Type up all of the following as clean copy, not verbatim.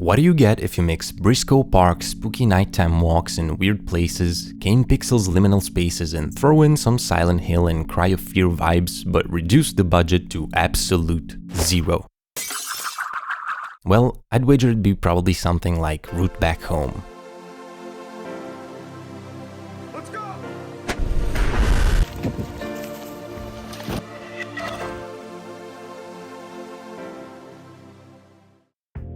What do you get if you mix Briscoe Park's spooky nighttime walks in weird places, Kane Pixel's liminal spaces, and throw in some Silent Hill and Cry of Fear vibes, but reduce the budget to absolute zero? Well, I'd wager it'd be probably something like Route Back Home. Let's go!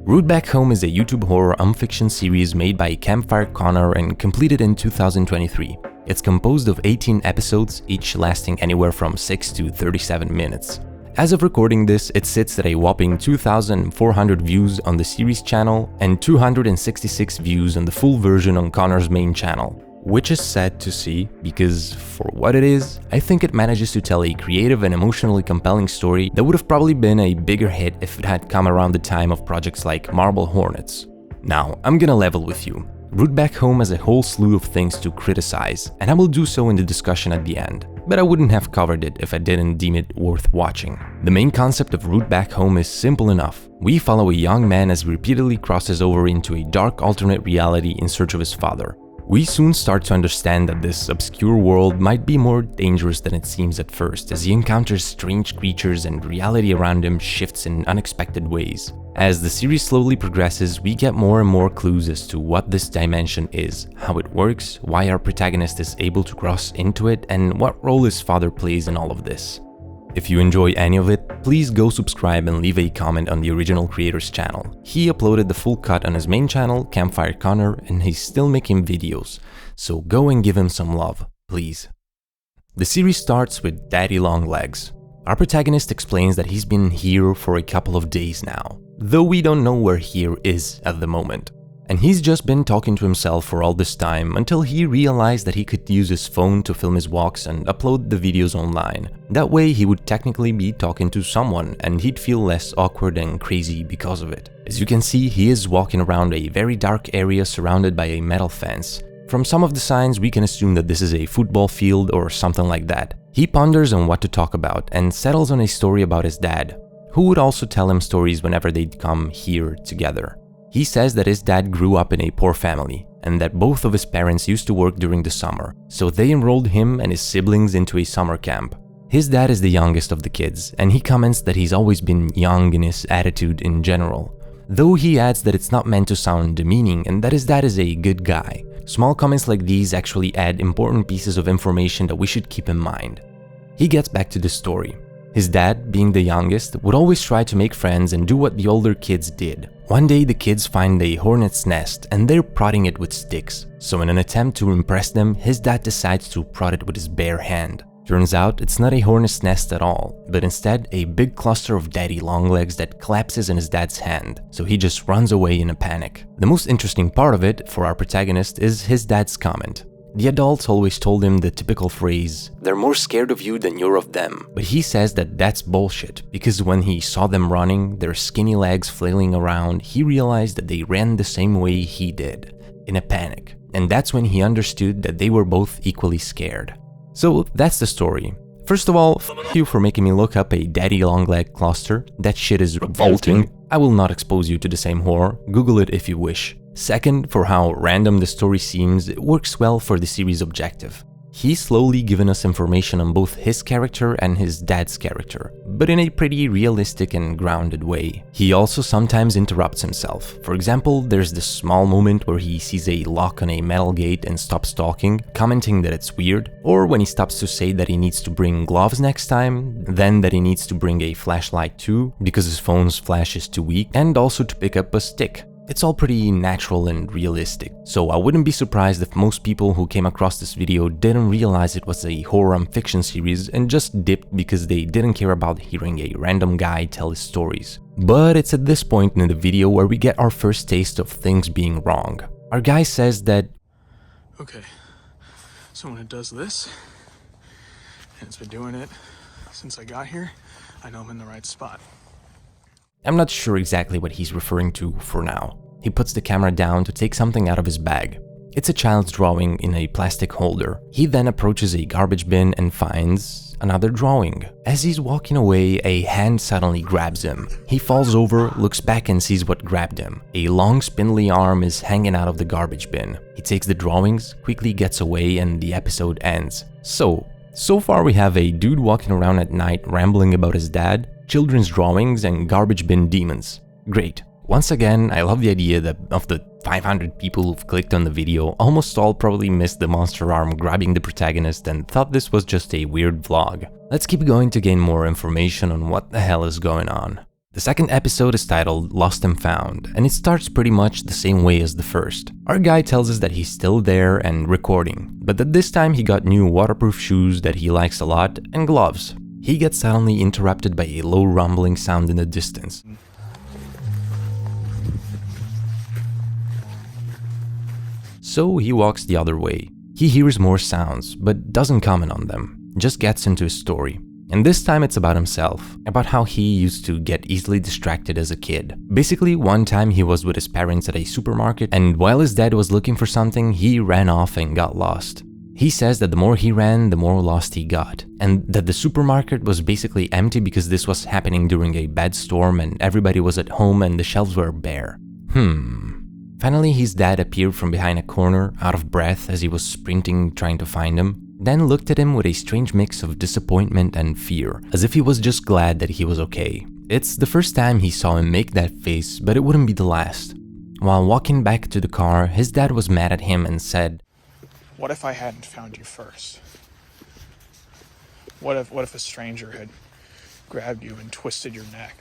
Route Back Home is a YouTube horror unfiction series made by Campfire Connor and completed in 2023. It's composed of 18 episodes, each lasting anywhere from 6 to 37 minutes. As of recording this, it sits at a whopping 2,400 views on the series channel and 266 views on the full version on Connor's main channel. Which is sad to see, because for what it is, I think it manages to tell a creative and emotionally compelling story that would have probably been a bigger hit if it had come around the time of projects like Marble Hornets. Now, I'm gonna level with you. Route Back Home has a whole slew of things to criticize, and I will do so in the discussion at the end, but I wouldn't have covered it if I didn't deem it worth watching. The main concept of Route Back Home is simple enough. We follow a young man as he repeatedly crosses over into a dark alternate reality in search of his father. We soon start to understand that this obscure world might be more dangerous than it seems at first, as he encounters strange creatures and reality around him shifts in unexpected ways. As the series slowly progresses, we get more and more clues as to what this dimension is, how it works, why our protagonist is able to cross into it, and what role his father plays in all of this. If you enjoy any of it, please go subscribe and leave a comment on the original creator's channel. He uploaded the full cut on his main channel, Campfire Connor, and he's still making videos, so go and give him some love, please. The series starts with Daddy Longlegs. Our protagonist explains that he's been here for a couple of days now, though we don't know where here is at the moment. And he's just been talking to himself for all this time until he realized that he could use his phone to film his walks and upload the videos online. That way he would technically be talking to someone and he'd feel less awkward and crazy because of it. As you can see, he is walking around a very dark area surrounded by a metal fence. From some of the signs we can assume that this is a football field or something like that. He ponders on what to talk about and settles on a story about his dad, who would also tell him stories whenever they'd come here together. He says that his dad grew up in a poor family, and that both of his parents used to work during the summer, so they enrolled him and his siblings into a summer camp. His dad is the youngest of the kids, and he comments that he's always been young in his attitude in general, though he adds that it's not meant to sound demeaning and that his dad is a good guy. Small comments like these actually add important pieces of information that we should keep in mind. He gets back to the story. His dad, being the youngest, would always try to make friends and do what the older kids did. One day the kids find a hornet's nest and they're prodding it with sticks. So in an attempt to impress them, his dad decides to prod it with his bare hand. Turns out it's not a hornet's nest at all, but instead a big cluster of daddy longlegs that collapses in his dad's hand, so he just runs away in a panic. The most interesting part of it, for our protagonist, is his dad's comment. The adults always told him the typical phrase, "They're more scared of you than you're of them." But he says that that's bullshit, because when he saw them running, their skinny legs flailing around, he realized that they ran the same way he did, in a panic. And that's when he understood that they were both equally scared. So that's the story. First of all, f you for making me look up a daddy longleg cluster. That shit is revolting. I will not expose you to the same horror. Google it if you wish. Second, for how random the story seems, it works well for the series' objective. He's slowly given us information on both his character and his dad's character, but in a pretty realistic and grounded way. He also sometimes interrupts himself. For example, there's this small moment where he sees a lock on a metal gate and stops talking, commenting that it's weird, or when he stops to say that he needs to bring gloves next time, then that he needs to bring a flashlight too, because his phone's flash is too weak, and also to pick up a stick. It's all pretty natural and realistic, so I wouldn't be surprised if most people who came across this video didn't realize it was a horror fiction series and just dipped because they didn't care about hearing a random guy tell his stories. But it's at this point in the video where we get our first taste of things being wrong. Our guy says that, Okay, so when it does this, and it's been doing it since I got here, I know I'm in the right spot. I'm not sure exactly what he's referring to for now. He puts the camera down to take something out of his bag. It's a child's drawing in a plastic holder. He then approaches a garbage bin and finds another drawing. As he's walking away, a hand suddenly grabs him. He falls over, looks back and sees what grabbed him. A long spindly arm is hanging out of the garbage bin. He takes the drawings, quickly gets away, and the episode ends. So far we have a dude walking around at night rambling about his dad, children's drawings, and garbage bin demons. Great. Once again, I love the idea that of the 500 people who've clicked on the video, almost all probably missed the monster arm grabbing the protagonist and thought this was just a weird vlog. Let's keep going to gain more information on what the hell is going on. The second episode is titled Lost and Found, and it starts pretty much the same way as the first. Our guy tells us that he's still there and recording, but that this time he got new waterproof shoes that he likes a lot and gloves. He gets suddenly interrupted by a low rumbling sound in the distance. So he walks the other way. He hears more sounds, but doesn't comment on them, just gets into his story. And this time it's about himself, about how he used to get easily distracted as a kid. Basically, one time he was with his parents at a supermarket, and while his dad was looking for something, he ran off and got lost. He says that the more he ran, the more lost he got, and that the supermarket was basically empty because this was happening during a bad storm and everybody was at home and the shelves were bare. Finally, his dad appeared from behind a corner, out of breath as he was sprinting trying to find him. Then looked at him with a strange mix of disappointment and fear, as if he was just glad that he was okay. It's the first time he saw him make that face, but it wouldn't be the last. While walking back to the car, his dad was mad at him and said, What if I hadn't found you first? What if a stranger had grabbed you and twisted your neck?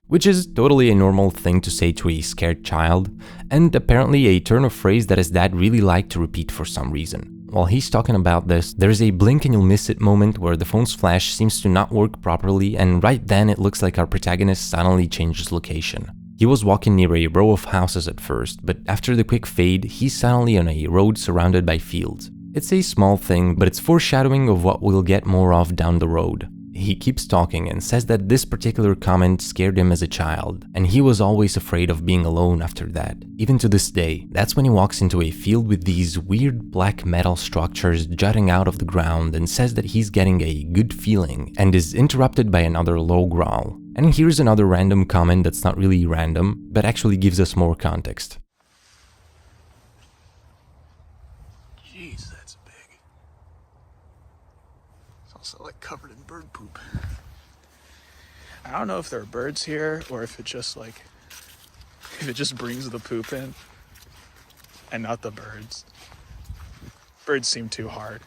Which is totally a normal thing to say to a scared child, and apparently a turn of phrase that his dad really liked to repeat for some reason. While he's talking about this, there's a blink and you'll miss it moment where the phone's flash seems to not work properly, and right then it looks like our protagonist suddenly changes location. He was walking near a row of houses at first, but after the quick fade, he's suddenly on a road surrounded by fields. It's a small thing, but it's foreshadowing of what we'll get more of down the road. He keeps talking and says that this particular comment scared him as a child, and he was always afraid of being alone after that. Even to this day, that's when he walks into a field with these weird black metal structures jutting out of the ground and says that he's getting a good feeling, and is interrupted by another low growl. And here's another random comment that's not really random, but actually gives us more context. Jeez, that's big. It's also like covered in bird poop. I don't know if there are birds here or if it just brings the poop in and not the birds. Birds seem too hard.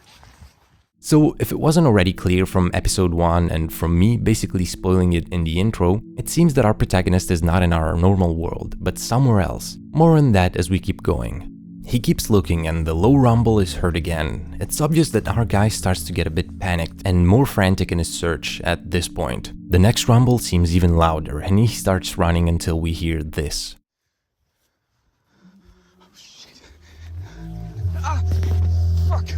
So, if it wasn't already clear from episode 1 and from me basically spoiling it in the intro, it seems that our protagonist is not in our normal world, but somewhere else. More on that as we keep going. He keeps looking and the low rumble is heard again. It's obvious that our guy starts to get a bit panicked and more frantic in his search at this point. The next rumble seems even louder and he starts running until we hear this. Oh shit. Ah! Fuck!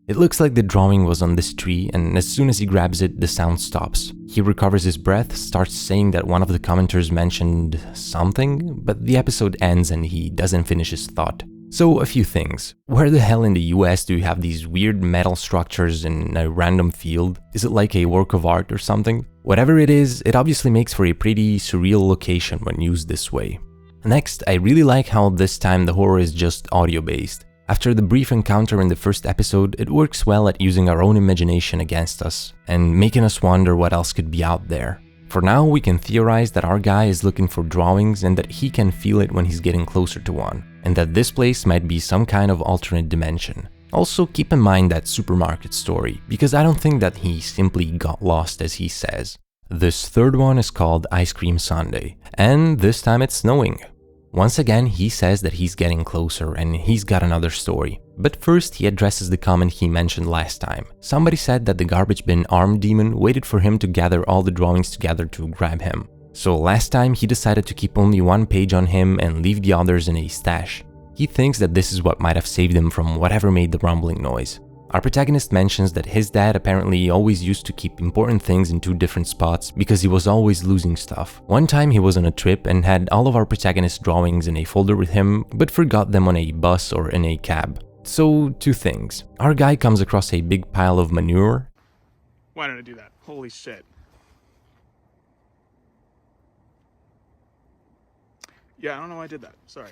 It looks like the drawing was on this tree, and as soon as he grabs it, the sound stops. He recovers his breath, starts saying that one of the commenters mentioned something, but the episode ends and he doesn't finish his thought. So, a few things. Where the hell in the US do you have these weird metal structures in a random field? Is it like a work of art or something? Whatever it is, it obviously makes for a pretty surreal location when used this way. Next, I really like how this time the horror is just audio-based. After the brief encounter in the first episode, it works well at using our own imagination against us and making us wonder what else could be out there. For now, we can theorize that our guy is looking for drawings and that he can feel it when he's getting closer to one, and that this place might be some kind of alternate dimension. Also, keep in mind that supermarket story, because I don't think that he simply got lost as he says. This third one is called Ice Cream Sundae, and this time it's snowing. Once again, he says that he's getting closer and he's got another story. But first, he addresses the comment he mentioned last time. Somebody said that the garbage bin armed demon waited for him to gather all the drawings together to grab him. So last time, he decided to keep only one page on him and leave the others in a stash. He thinks that this is what might have saved him from whatever made the rumbling noise. Our protagonist mentions that his dad apparently always used to keep important things in two different spots because he was always losing stuff. One time he was on a trip and had all of our protagonist's drawings in a folder with him, but forgot them on a bus or in a cab. So, two things. Our guy comes across a big pile of manure. Why did I do that? Holy shit. Yeah, I don't know why I did that. Sorry.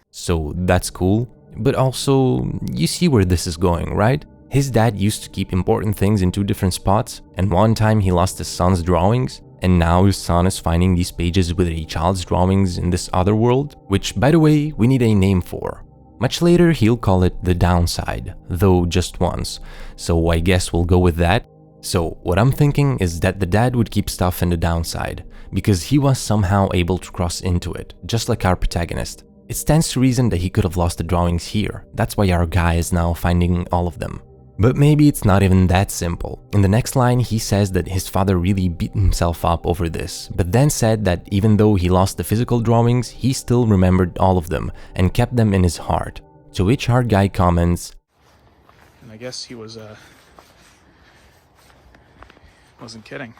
So that's cool. But also, you see where this is going, right? His dad used to keep important things in two different spots, and one time he lost his son's drawings, and now his son is finding these pages with a child's drawings in this other world, which, by the way, we need a name for. Much later, he'll call it the downside, though just once, so I guess we'll go with that. So, what I'm thinking is that the dad would keep stuff in the downside, because he was somehow able to cross into it, just like our protagonist. It stands to reason that he could have lost the drawings here, that's why our guy is now finding all of them. But maybe it's not even that simple. In the next line, he says that his father really beat himself up over this, but then said that even though he lost the physical drawings, he still remembered all of them and kept them in his heart. To which our guy comments, And I guess he wasn't kidding.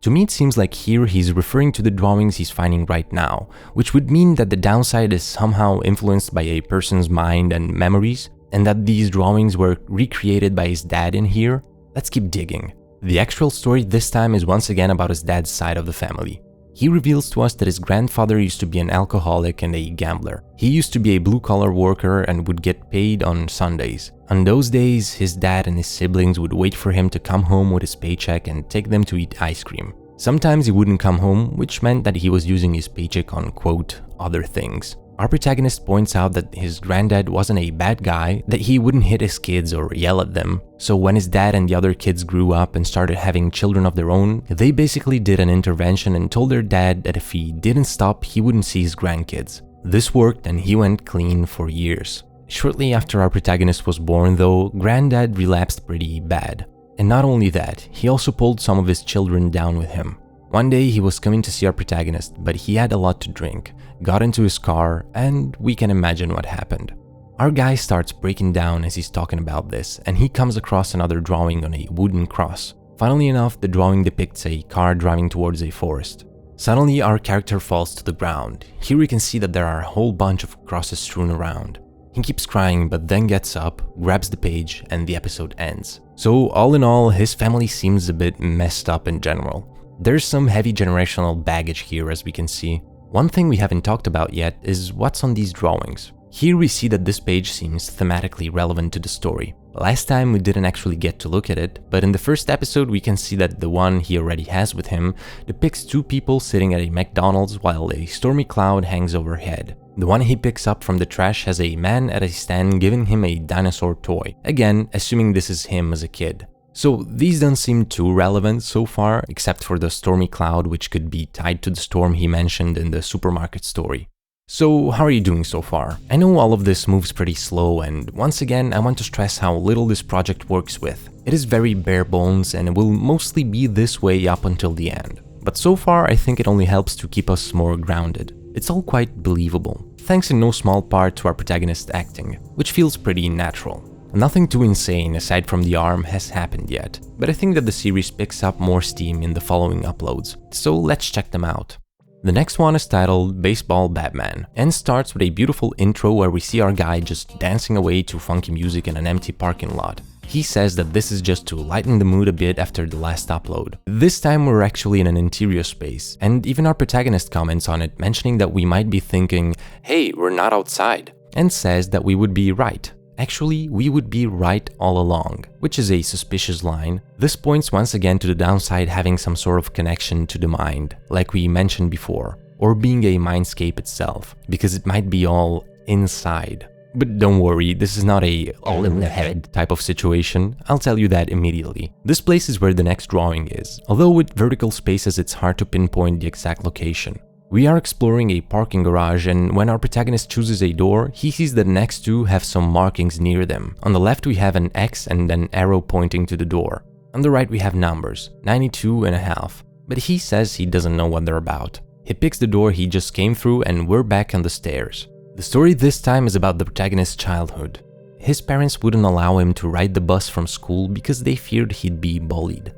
To me, it seems like here he's referring to the drawings he's finding right now, which would mean that the downside is somehow influenced by a person's mind and memories, and that these drawings were recreated by his dad in here. Let's keep digging. The actual story this time is once again about his dad's side of the family. He reveals to us that his grandfather used to be an alcoholic and a gambler. He used to be a blue-collar worker and would get paid on Sundays. On those days, his dad and his siblings would wait for him to come home with his paycheck and take them to eat ice cream. Sometimes he wouldn't come home, which meant that he was using his paycheck on, quote, other things. Our protagonist points out that his granddad wasn't a bad guy, that he wouldn't hit his kids or yell at them. So when his dad and the other kids grew up and started having children of their own, they basically did an intervention and told their dad that if he didn't stop, he wouldn't see his grandkids. This worked and he went clean for years. Shortly after our protagonist was born though, granddad relapsed pretty bad. And not only that, he also pulled some of his children down with him. One day he was coming to see our protagonist, but he had a lot to drink, got into his car, and we can imagine what happened. Our guy starts breaking down as he's talking about this, and he comes across another drawing on a wooden cross. Funnily enough, the drawing depicts a car driving towards a forest. Suddenly, our character falls to the ground. Here we can see that there are a whole bunch of crosses strewn around. He keeps crying, but then gets up, grabs the page, and the episode ends. So all in all, his family seems a bit messed up in general. There's some heavy generational baggage here, as we can see. One thing we haven't talked about yet is what's on these drawings. Here we see that this page seems thematically relevant to the story. Last time we didn't actually get to look at it, but in the first episode we can see that the one he already has with him depicts two people sitting at a McDonald's while a stormy cloud hangs overhead. The one he picks up from the trash has a man at a stand giving him a dinosaur toy, again assuming this is him as a kid. So these don't seem too relevant so far, except for the stormy cloud, which could be tied to the storm he mentioned in the supermarket story. So how are you doing so far? I know all of this moves pretty slow, and once again I want to stress how little this project works with. It is very bare bones and it will mostly be this way up until the end. But so far I think it only helps to keep us more grounded. It's all quite believable, thanks in no small part to our protagonist's acting, which feels pretty natural. Nothing too insane aside from the arm has happened yet, but I think that the series picks up more steam in the following uploads, so let's check them out. The next one is titled Baseball Batman and starts with a beautiful intro where we see our guy just dancing away to funky music in an empty parking lot. He says that this is just to lighten the mood a bit after the last upload. This time we're actually in an interior space, and even our protagonist comments on it, mentioning that we might be thinking, hey, we're not outside, and says that we would be right. Actually, we would be right all along, which is a suspicious line. This points once again to the downside having some sort of connection to the mind, like we mentioned before, or being a mindscape itself, because it might be all inside. But don't worry, this is not a all in the head type of situation, I'll tell you that immediately. This place is where the next drawing is, although with vertical spaces it's hard to pinpoint the exact location. We are exploring a parking garage, and when our protagonist chooses a door, he sees that the next two have some markings near them. On the left we have an X and an arrow pointing to the door. On the right we have numbers, 92.5, but he says he doesn't know what they're about. He picks the door he just came through and we're back on the stairs. The story this time is about the protagonist's childhood. his parents wouldn't allow him to ride the bus from school because they feared he'd be bullied.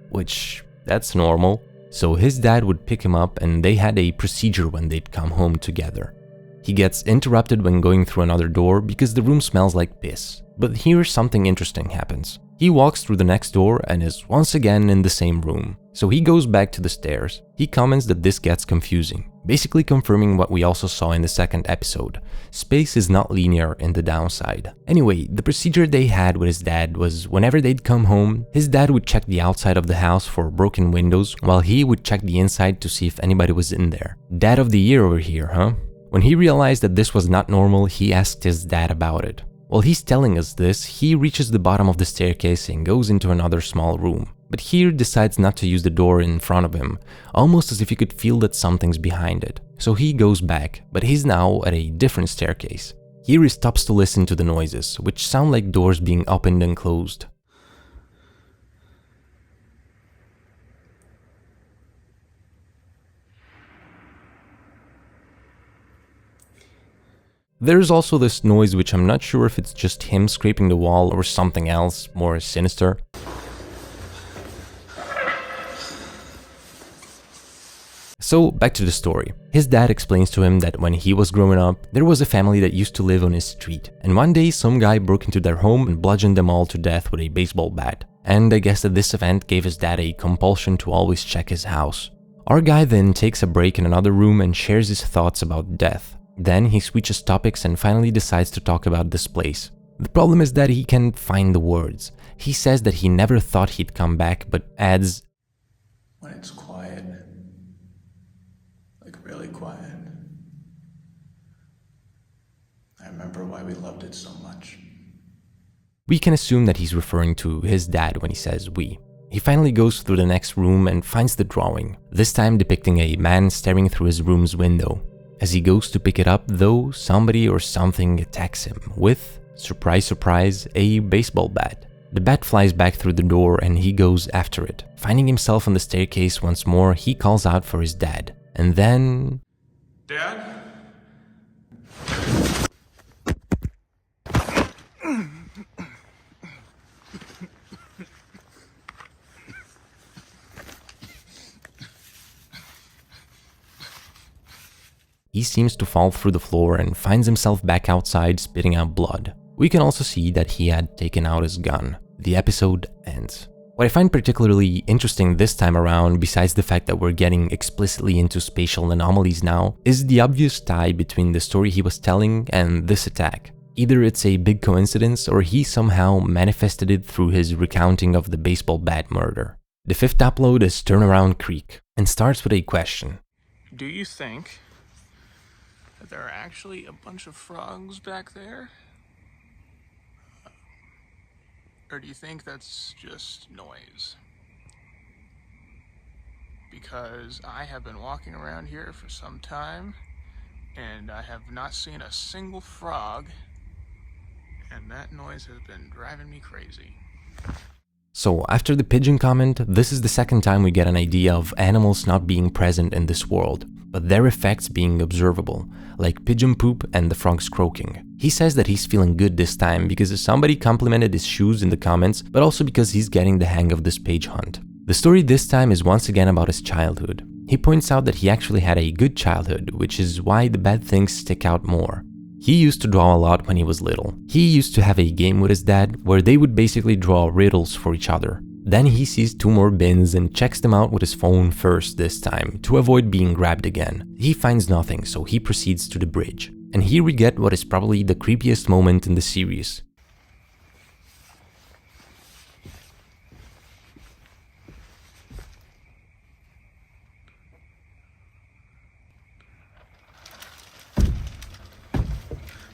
Which, that's normal. So his dad would pick him up and they had a procedure when they'd come home together. He gets interrupted when going through another door because the room smells like piss. But here something interesting happens. He walks through the next door and is once again in the same room. So he goes back to the stairs. He comments that this gets confusing, basically confirming what we also saw in the second episode. Space is not linear in the downside. Anyway, the procedure they had with his dad was whenever they'd come home, his dad would check the outside of the house for broken windows, while he would check the inside to see if anybody was in there. Dad of the year over here, huh? When he realized that this was not normal, he asked his dad about it. While he's telling us this, he reaches the bottom of the staircase and goes into another small room. But here decides not to use the door in front of him, almost as if he could feel that something's behind it. So he goes back, but he's now at a different staircase. Here he stops to listen to the noises, which sound like doors being opened and closed. There's also this noise which I'm not sure if it's just him scraping the wall or something else more sinister. So back to the story. His dad explains to him that when he was growing up, there was a family that used to live on his street. And one day some guy broke into their home and bludgeoned them all to death with a baseball bat. And I guess that this event gave his dad a compulsion to always check his house. Our guy then takes a break in another room and shares his thoughts about death. Then he switches topics and finally decides to talk about this place. The problem is that he can't find the words. He says that he never thought he'd come back, but adds, When it's quiet, like really quiet, I remember why we loved it so much. We can assume that he's referring to his dad when he says we. He finally goes through the next room and finds the drawing, this time depicting a man staring through his room's window. As he goes to pick it up, though, somebody or something attacks him with, surprise surprise, a baseball bat. The bat flies back through the door and he goes after it. Finding himself on the staircase once more, he calls out for his dad. And then... Dad? He seems to fall through the floor and finds himself back outside spitting out blood. We can also see that he had taken out his gun. The episode ends. What I find particularly interesting this time around, besides the fact that we're getting explicitly into spatial anomalies now, is the obvious tie between the story he was telling and this attack. Either it's a big coincidence or he somehow manifested it through his recounting of the baseball bat murder. The fifth upload is Turnaround Creek and starts with a question. Do you think that there are actually a bunch of frogs back there? Or do you think that's just noise? Because I have been walking around here for some time and I have not seen a single frog, and that noise has been driving me crazy. So after the pigeon comment, this is the second time we get an idea of animals not being present in this world, but their effects being observable, like pigeon poop and the frogs croaking. He says that he's feeling good this time because somebody complimented his shoes in the comments, but also because he's getting the hang of this page hunt. The story this time is once again about his childhood. He points out that he actually had a good childhood, which is why the bad things stick out more. He used to draw a lot when he was little. He used to have a game with his dad where they would basically draw riddles for each other. Then he sees two more bins and checks them out with his phone first this time, to avoid being grabbed again. He finds nothing, so he proceeds to the bridge. And here we get what is probably the creepiest moment in the series.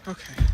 Okay.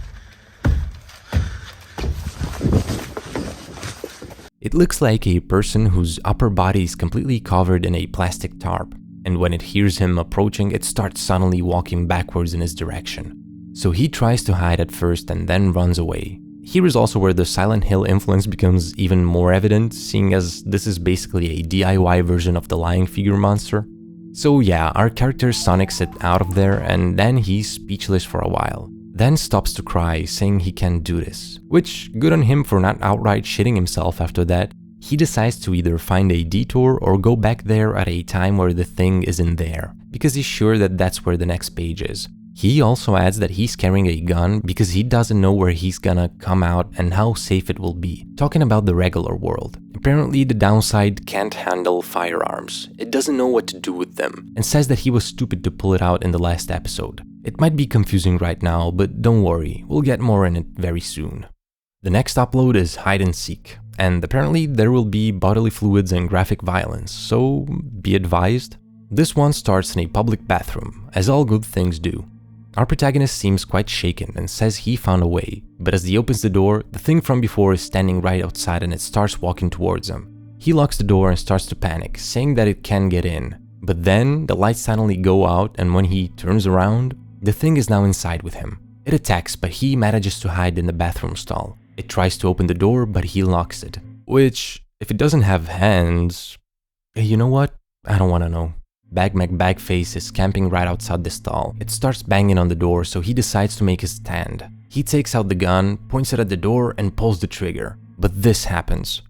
It looks like a person whose upper body is completely covered in a plastic tarp, and when it hears him approaching, it starts suddenly walking backwards in his direction. So he tries to hide at first and then runs away. Here is also where the Silent Hill influence becomes even more evident, seeing as this is basically a DIY version of the lying figure monster. So yeah, our character sonics it out of there and then he's speechless for a while. then stops to cry, saying he can't do this, which good on him for not outright shitting himself after that. He decides to either find a detour or go back there at a time where the thing isn't there, because he's sure that that's where the next page is. He also adds that he's carrying a gun because he doesn't know where he's gonna come out and how safe it will be, talking about the regular world. Apparently the downside can't handle firearms, it doesn't know what to do with them, and says that he was stupid to pull it out in the last episode. It might be confusing right now, but don't worry, we'll get more in it very soon. The next upload is Hide and Seek, and apparently there will be bodily fluids and graphic violence, so be advised. This one starts in a public bathroom, as all good things do. Our protagonist seems quite shaken and says he found a way, but as he opens the door, the thing from before is standing right outside and it starts walking towards him. He locks the door and starts to panic, saying that it can get in. But then, the lights suddenly go out and when he turns around, the thing is now inside with him. It attacks, but he manages to hide in the bathroom stall. It tries to open the door, but he locks it. Which, if it doesn't have hands... You know what? I don't wanna know. Bagface is camping right outside the stall. It starts banging on the door, so he decides to make a stand. He takes out the gun, points it at the door, and pulls the trigger. But this happens.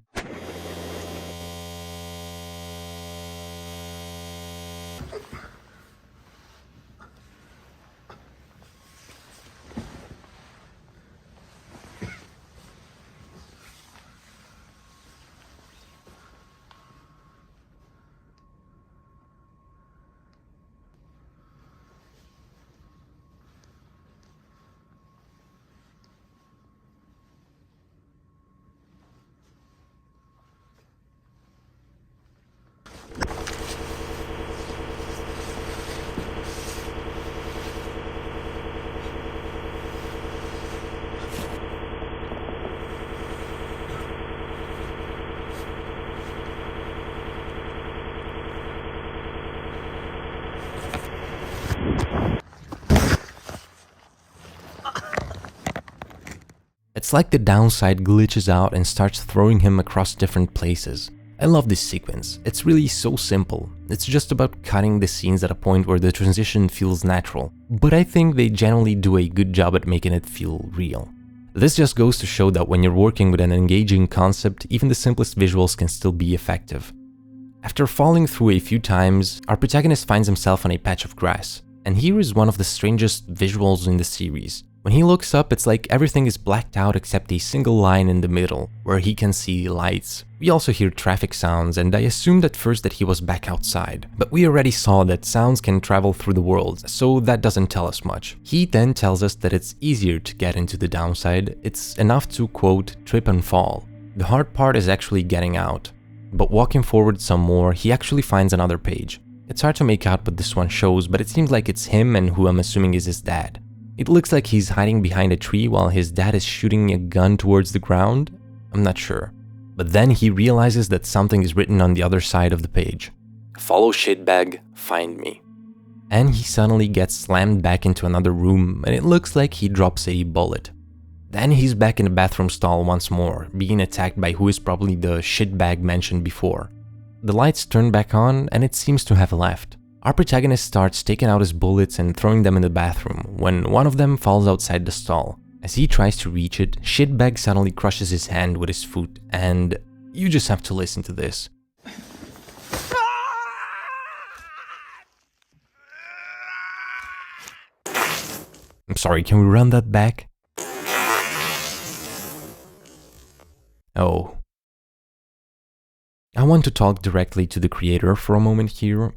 It's like the downside glitches out and starts throwing him across different places. I love this sequence, it's really so simple. It's just about cutting the scenes at a point where the transition feels natural, but I think they generally do a good job at making it feel real. This just goes to show that when you're working with an engaging concept, even the simplest visuals can still be effective. After falling through a few times, our protagonist finds himself on a patch of grass, and here is one of the strangest visuals in the series. When he looks up, it's like everything is blacked out except a single line in the middle, where he can see lights. We also hear traffic sounds, and I assumed at first that he was back outside. But we already saw that sounds can travel through the world, so that doesn't tell us much. He then tells us that it's easier to get into the downside, it's enough to, quote, trip and fall. The hard part is actually getting out. But walking forward some more, he actually finds another page. It's hard to make out what this one shows, but it seems like it's him and who I'm assuming is his dad. It looks like he's hiding behind a tree while his dad is shooting a gun towards the ground. I'm not sure. But then he realizes that something is written on the other side of the page. Follow shitbag, find me. And he suddenly gets slammed back into another room and it looks like he drops a bullet. Then he's back in the bathroom stall once more, being attacked by who is probably the shitbag mentioned before. The lights turn back on and it seems to have left. Our protagonist starts taking out his bullets and throwing them in the bathroom, when one of them falls outside the stall. As he tries to reach it, shitbag suddenly crushes his hand with his foot, and you just have to listen to this. I'm sorry, can we run that back? Oh. I want to talk directly to the creator for a moment here.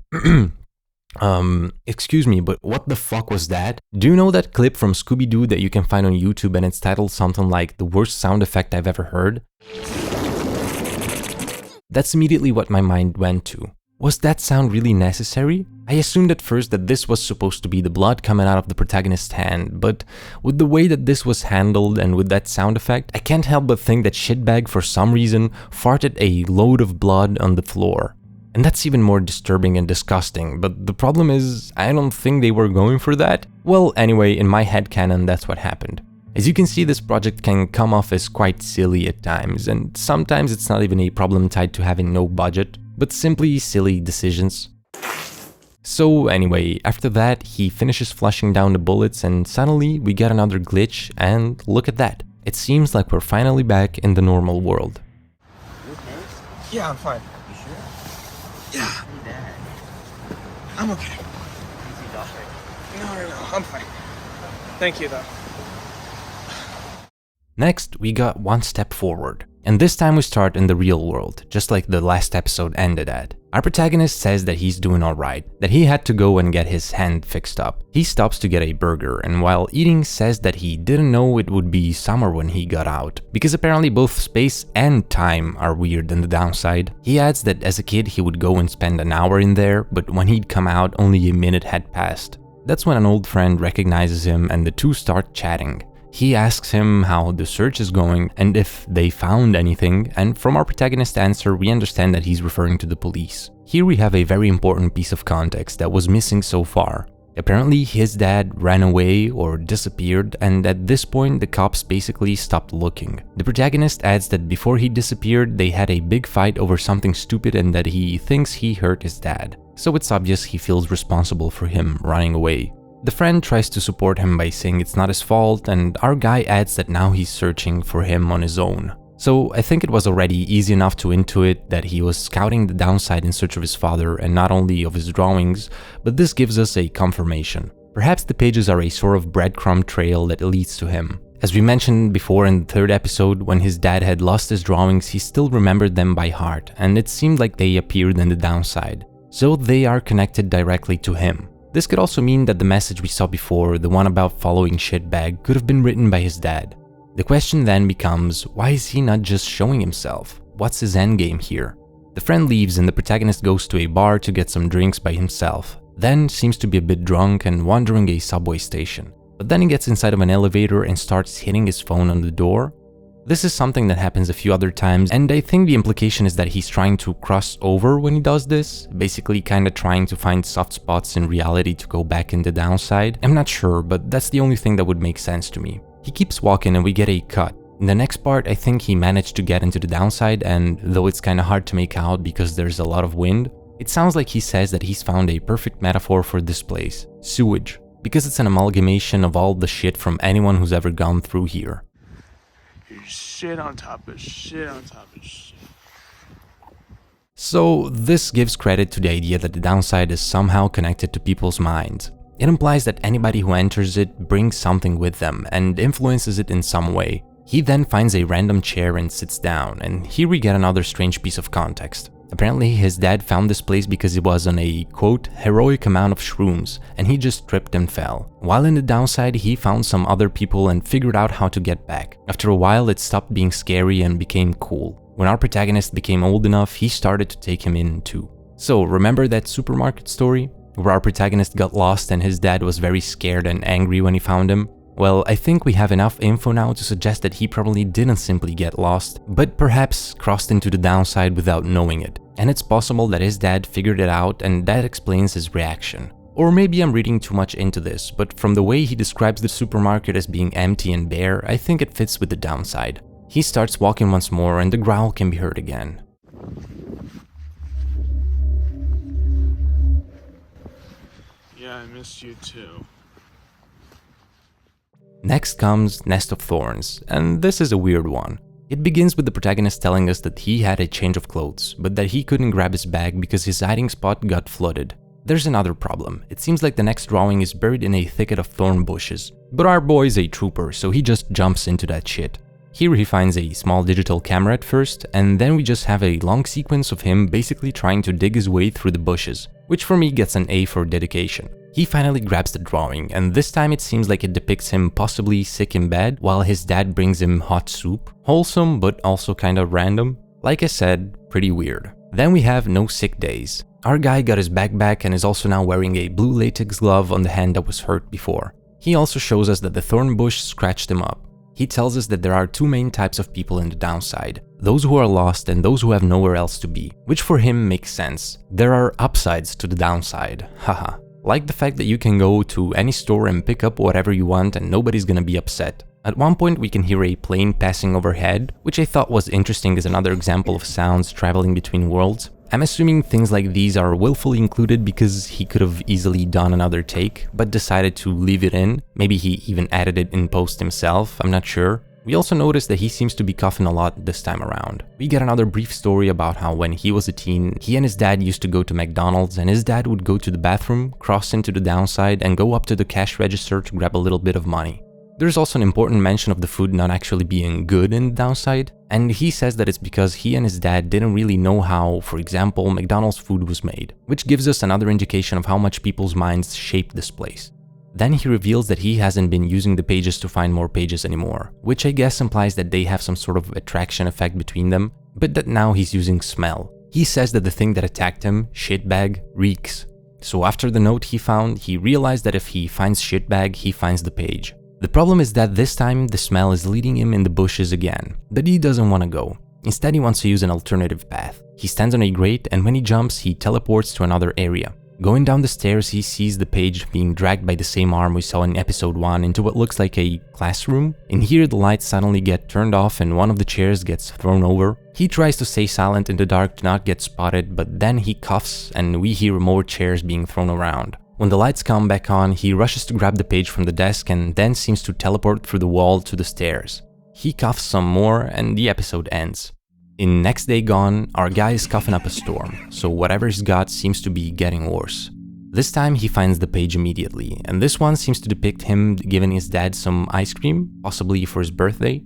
Excuse me, but what the fuck was that? Do you know that clip from Scooby-Doo that you can find on YouTube and it's titled something like the worst sound effect I've ever heard? That's immediately what my mind went to. Was that sound really necessary? I assumed at first that this was supposed to be the blood coming out of the protagonist's hand, but with the way that this was handled and with that sound effect, I can't help but think that shitbag for some reason farted a load of blood on the floor. And that's even more disturbing and disgusting, but the problem is, I don't think they were going for that. Well, anyway, in my headcanon, that's what happened. As you can see, this project can come off as quite silly at times, and sometimes it's not even a problem tied to having no budget, but simply silly decisions. So anyway, after that, he finishes flushing down the bullets and suddenly we get another glitch and look at that. It seems like we're finally back in the normal world. You okay? Yeah, I'm fine. You sure? Yeah, Hey, Dad. I'm okay. You see doctor? No, I'm fine. Thank you, though. Next, we got one step forward. And this time we start in the real world, just like the last episode ended at. Our protagonist says that he's doing alright, that he had to go and get his hand fixed up. He stops to get a burger, and while eating says that he didn't know it would be summer when he got out, because apparently both space and time are weird in the downside. He adds that as a kid he would go and spend an hour in there, but when he'd come out only a minute had passed. That's when an old friend recognizes him and the two start chatting. He asks him how the search is going and if they found anything, and from our protagonist's answer we understand that he's referring to the police. Here we have a very important piece of context that was missing so far. Apparently his dad ran away or disappeared, and at this point the cops basically stopped looking. The protagonist adds that before he disappeared they had a big fight over something stupid and that he thinks he hurt his dad. So it's obvious he feels responsible for him running away. The friend tries to support him by saying it's not his fault, and our guy adds that now he's searching for him on his own. So I think it was already easy enough to intuit that he was scouting the downside in search of his father and not only of his drawings, but this gives us a confirmation. Perhaps the pages are a sort of breadcrumb trail that leads to him. As we mentioned before in the third episode, when his dad had lost his drawings, he still remembered them by heart, and it seemed like they appeared in the downside. So they are connected directly to him. This could also mean that the message we saw before, the one about following shitbag, could have been written by his dad. The question then becomes, why is he not just showing himself? What's his endgame here? The friend leaves and the protagonist goes to a bar to get some drinks by himself, then seems to be a bit drunk and wandering a subway station. But then he gets inside of an elevator and starts hitting his phone on the door. This is something that happens a few other times, and I think the implication is that he's trying to cross over when he does this, basically kinda trying to find soft spots in reality to go back in the downside. I'm not sure, but that's the only thing that would make sense to me. He keeps walking and we get a cut. In the next part, I think he managed to get into the downside, and though it's kinda hard to make out because there's a lot of wind, it sounds like he says that he's found a perfect metaphor for this place, sewage, because it's an amalgamation of all the shit from anyone who's ever gone through here. Shit on top of shit on top of shit. So this gives credit to the idea that the downside is somehow connected to people's minds. It implies that anybody who enters it brings something with them and influences it in some way. He then finds a random chair and sits down, and here we get another strange piece of context. Apparently his dad found this place because he was on a, quote, heroic amount of shrooms, and he just tripped and fell. While in the downside, he found some other people and figured out how to get back. After a while, it stopped being scary and became cool. When our protagonist became old enough, he started to take him in too. So remember that supermarket story? Where our protagonist got lost and his dad was very scared and angry when he found him? Well, I think we have enough info now to suggest that he probably didn't simply get lost, but perhaps crossed into the downside without knowing it. And it's possible that his dad figured it out and that explains his reaction. Or maybe I'm reading too much into this, but from the way he describes the supermarket as being empty and bare, I think it fits with the downside. He starts walking once more and the growl can be heard again. Yeah, I missed you too. Next comes Nest of Thorns, and this is a weird one. It begins with the protagonist telling us that he had a change of clothes, but that he couldn't grab his bag because his hiding spot got flooded. There's another problem. It seems like the next drawing is buried in a thicket of thorn bushes. But our boy's a trooper, so he just jumps into that shit. Here he finds a small digital camera at first, and then we just have a long sequence of him basically trying to dig his way through the bushes, which for me gets an A for dedication. He finally grabs the drawing, and this time it seems like it depicts him possibly sick in bed while his dad brings him hot soup. Wholesome, but also kind of random. Like I said, pretty weird. Then we have No Sick Days. Our guy got his bag back and is also now wearing a blue latex glove on the hand that was hurt before. He also shows us that the thorn bush scratched him up. He tells us that there are two main types of people in the downside, those who are lost and those who have nowhere else to be, which for him makes sense. There are upsides to the downside, haha. Like the fact that you can go to any store and pick up whatever you want and nobody's gonna be upset. At one point we can hear a plane passing overhead, which I thought was interesting as another example of sounds traveling between worlds. I'm assuming things like these are willfully included because he could have easily done another take, but decided to leave it in. Maybe he even added it in post himself, I'm not sure. We also notice that he seems to be coughing a lot this time around. We get another brief story about how when he was a teen, he and his dad used to go to McDonald's, and his dad would go to the bathroom, cross into the downside, and go up to the cash register to grab a little bit of money. There's also an important mention of the food not actually being good in the downside, and he says that it's because he and his dad didn't really know how, for example, McDonald's food was made, which gives us another indication of how much people's minds shaped this place. Then he reveals that he hasn't been using the pages to find more pages anymore, which I guess implies that they have some sort of attraction effect between them, but that now he's using smell. He says that the thing that attacked him, shitbag, reeks. So after the note he found, he realized that if he finds shitbag, he finds the page. The problem is that this time the smell is leading him in the bushes again, but he doesn't want to go. Instead he wants to use an alternative path. He stands on a grate, and when he jumps, he teleports to another area. Going down the stairs, he sees the page being dragged by the same arm we saw in episode 1 into what looks like a classroom. In here, the lights suddenly get turned off and one of the chairs gets thrown over. He tries to stay silent in the dark to not get spotted, but then he coughs and we hear more chairs being thrown around. When the lights come back on, he rushes to grab the page from the desk and then seems to teleport through the wall to the stairs. He coughs some more and the episode ends. In Next Day Gone, our guy is coughing up a storm, so whatever he's got seems to be getting worse. This time he finds the page immediately, and this one seems to depict him giving his dad some ice cream, possibly for his birthday.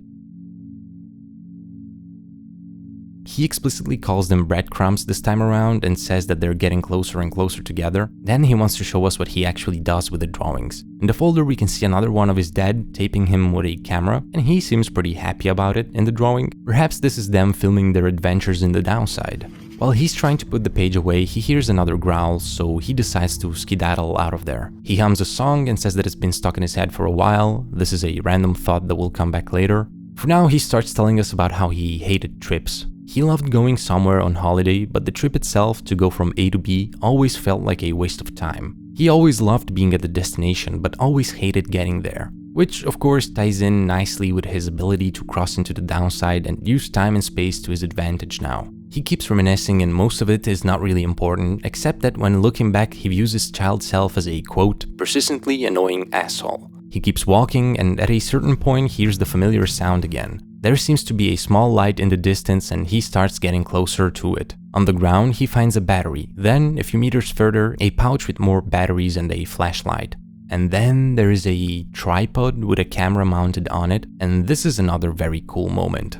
He explicitly calls them breadcrumbs this time around and says that they're getting closer and closer together. Then he wants to show us what he actually does with the drawings. In the folder we can see another one of his dad taping him with a camera, and he seems pretty happy about it in the drawing. Perhaps this is them filming their adventures in the downside. While he's trying to put the page away, he hears another growl, so he decides to skedaddle out of there. He hums a song and says that it's been stuck in his head for a while. This is a random thought that will come back later. For now, he starts telling us about how he hated trips. He loved going somewhere on holiday, but the trip itself, to go from A to B, always felt like a waste of time. He always loved being at the destination, but always hated getting there. Which, of course, ties in nicely with his ability to cross into the downside and use time and space to his advantage now. He keeps reminiscing, and most of it is not really important, except that when looking back, he views his child self as a, quote, persistently annoying asshole. He keeps walking, and at a certain point hears the familiar sound again. There seems to be a small light in the distance and he starts getting closer to it. On the ground he finds a battery, then a few meters further a pouch with more batteries and a flashlight. And then there is a tripod with a camera mounted on it, and this is another very cool moment.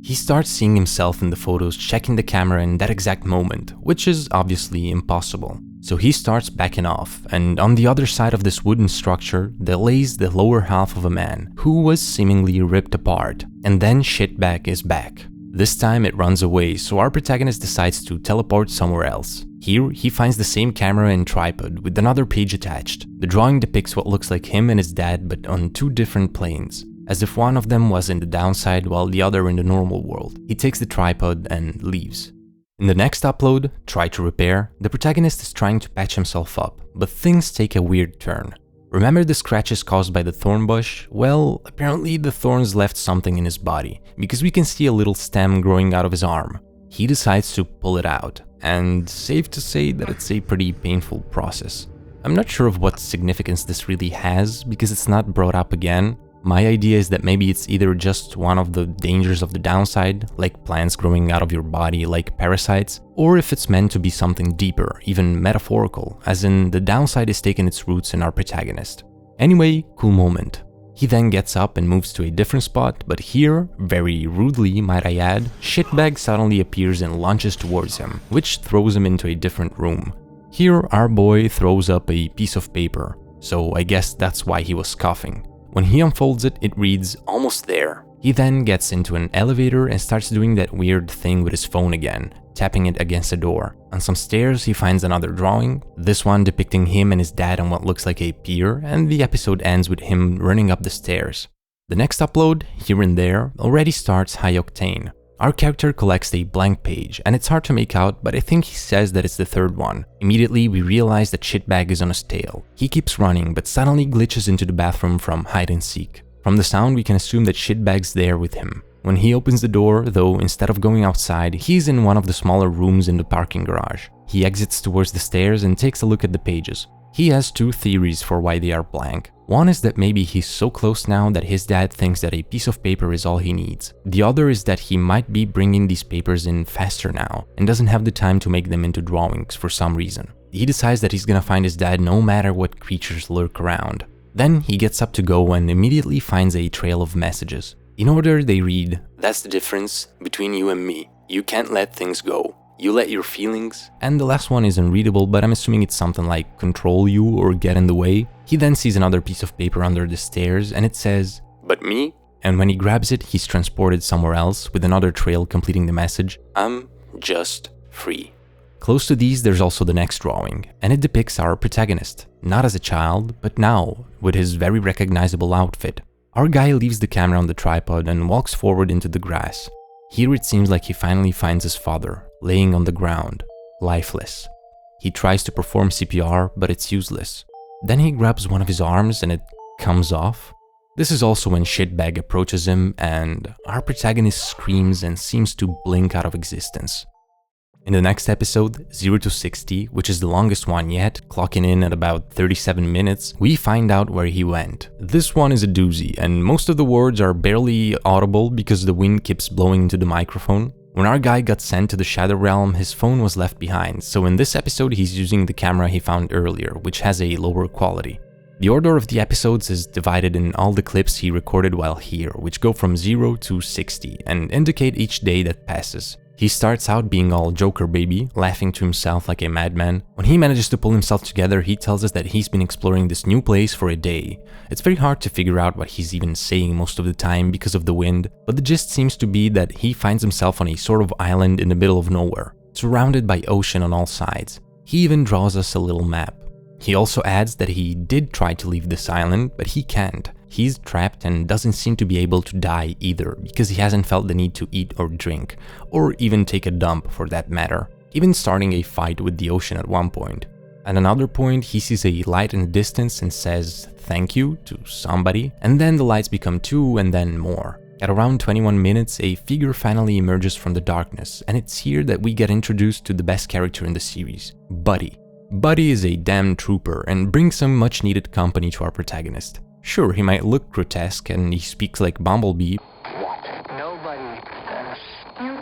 He starts seeing himself in the photos checking the camera in that exact moment, which is obviously impossible. So he starts backing off, and on the other side of this wooden structure there lays the lower half of a man, who was seemingly ripped apart. And then shitbag is back. This time it runs away, so our protagonist decides to teleport somewhere else. Here he finds the same camera and tripod with another page attached. The drawing depicts what looks like him and his dad, but on two different planes, as if one of them was in the downside while the other in the normal world. He takes the tripod and leaves. In the next upload, Try to Repair, the protagonist is trying to patch himself up, but things take a weird turn. Remember the scratches caused by the thorn bush? Well, apparently the thorns left something in his body, because we can see a little stem growing out of his arm. He decides to pull it out, and safe to say that it's a pretty painful process. I'm not sure of what significance this really has, because it's not brought up again. My idea is that maybe it's either just one of the dangers of the downside, like plants growing out of your body like parasites, or if it's meant to be something deeper, even metaphorical, as in the downside is taking its roots in our protagonist. Anyway, cool moment. He then gets up and moves to a different spot, but here, very rudely might I add, shitbag suddenly appears and launches towards him, which throws him into a different room. Here our boy throws up a piece of paper, so I guess that's why he was coughing. When he unfolds it, it reads, "Almost there." He then gets into an elevator and starts doing that weird thing with his phone again, tapping it against a door. On some stairs, he finds another drawing, this one depicting him and his dad on what looks like a pier, and the episode ends with him running up the stairs. The next upload, Here and There, already starts high octane. Our character collects a blank page, and it's hard to make out, but I think he says that it's the third one. Immediately, we realize that shitbag is on his tail. He keeps running, but suddenly glitches into the bathroom from hide and seek. From the sound, we can assume that shitbag's there with him. When he opens the door, though, instead of going outside, he's in one of the smaller rooms in the parking garage. He exits towards the stairs and takes a look at the pages. He has two theories for why they are blank. One is that maybe he's so close now that his dad thinks that a piece of paper is all he needs. The other is that he might be bringing these papers in faster now and doesn't have the time to make them into drawings for some reason. He decides that he's gonna find his dad no matter what creatures lurk around. Then he gets up to go and immediately finds a trail of messages. In order, they read, "That's the difference between you and me. You can't let things go. You let your feelings," and the last one is unreadable, but I'm assuming it's something like control you or get in the way. He then sees another piece of paper under the stairs and it says, "But me?" And when he grabs it, he's transported somewhere else with another trail completing the message, "I'm just free." Close to these, there's also the next drawing, and it depicts our protagonist, not as a child, but now with his very recognizable outfit. Our guy leaves the camera on the tripod and walks forward into the grass. Here it seems like he finally finds his father, laying on the ground, lifeless. He tries to perform CPR, but it's useless. Then he grabs one of his arms and it comes off. This is also when Shitbag approaches him and our protagonist screams and seems to blink out of existence. In the next episode, 0 to 60, which is the longest one yet, clocking in at about 37 minutes, we find out where he went. This one is a doozy, and most of the words are barely audible because the wind keeps blowing into the microphone. When our guy got sent to the Shadow Realm, his phone was left behind, so in this episode he's using the camera he found earlier, which has a lower quality. The order of the episodes is divided in all the clips he recorded while here, which go from 0 to 60 and indicate each day that passes. He starts out being all Joker baby, laughing to himself like a madman. When he manages to pull himself together, he tells us that he's been exploring this new place for a day. It's very hard to figure out what he's even saying most of the time because of the wind, but the gist seems to be that he finds himself on a sort of island in the middle of nowhere, surrounded by ocean on all sides. He even draws us a little map. He also adds that he did try to leave this island, but he can't. He's trapped and doesn't seem to be able to die either, because he hasn't felt the need to eat or drink, or even take a dump for that matter, even starting a fight with the ocean at one point. At another point, he sees a light in the distance and says thank you to somebody, and then the lights become two and then more. At around 21 minutes, a figure finally emerges from the darkness, and it's here that we get introduced to the best character in the series, Buddy. Buddy is a damn trooper and brings some much needed company to our protagonist. Sure, he might look grotesque and he speaks like Bumblebee. Nobody as you.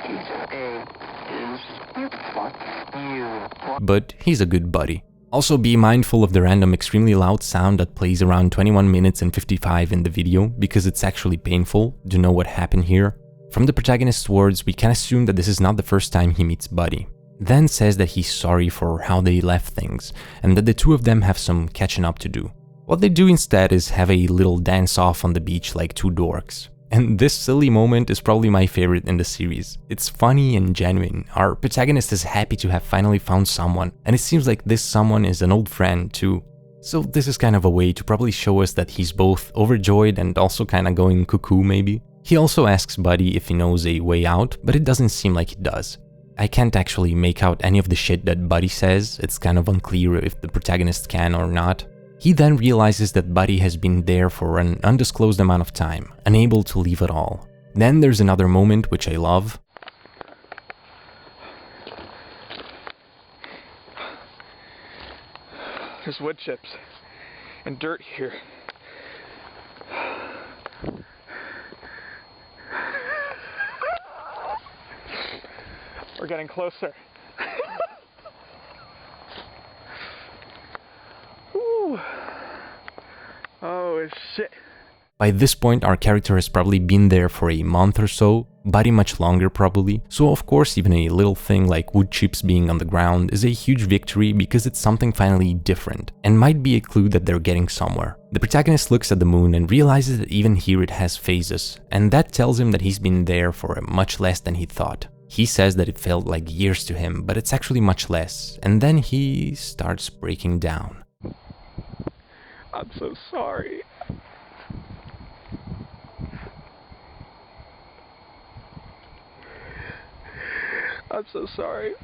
But he's a good buddy. Also be mindful of the random extremely loud sound that plays around 21 minutes and 55 in the video, because it's actually painful to know what happened here. From the protagonist's words, we can assume that this is not the first time he meets Buddy. Then says that he's sorry for how they left things, and that the two of them have some catching up to do. What they do instead is have a little dance-off on the beach like two dorks. And this silly moment is probably my favorite in the series. It's funny and genuine. Our protagonist is happy to have finally found someone, and it seems like this someone is an old friend too. So this is kind of a way to probably show us that he's both overjoyed and also kinda going cuckoo maybe. He also asks Buddy if he knows a way out, but it doesn't seem like he does. I can't actually make out any of the shit that Buddy says. It's kind of unclear if the protagonist can or not. He then realizes that Buddy has been there for an undisclosed amount of time, unable to leave at all. Then there's another moment which I love. There's wood chips and dirt here. We're getting closer. Ooh. Oh shit. By this point, our character has probably been there for a month or so, Buddy much longer probably, so of course even a little thing like wood chips being on the ground is a huge victory because it's something finally different, and might be a clue that they're getting somewhere. The protagonist looks at the moon and realizes that even here it has phases, and that tells him that he's been there for much less than he thought. He says that it felt like years to him, but it's actually much less, and then he starts breaking down. I'm so sorry. I'm so sorry.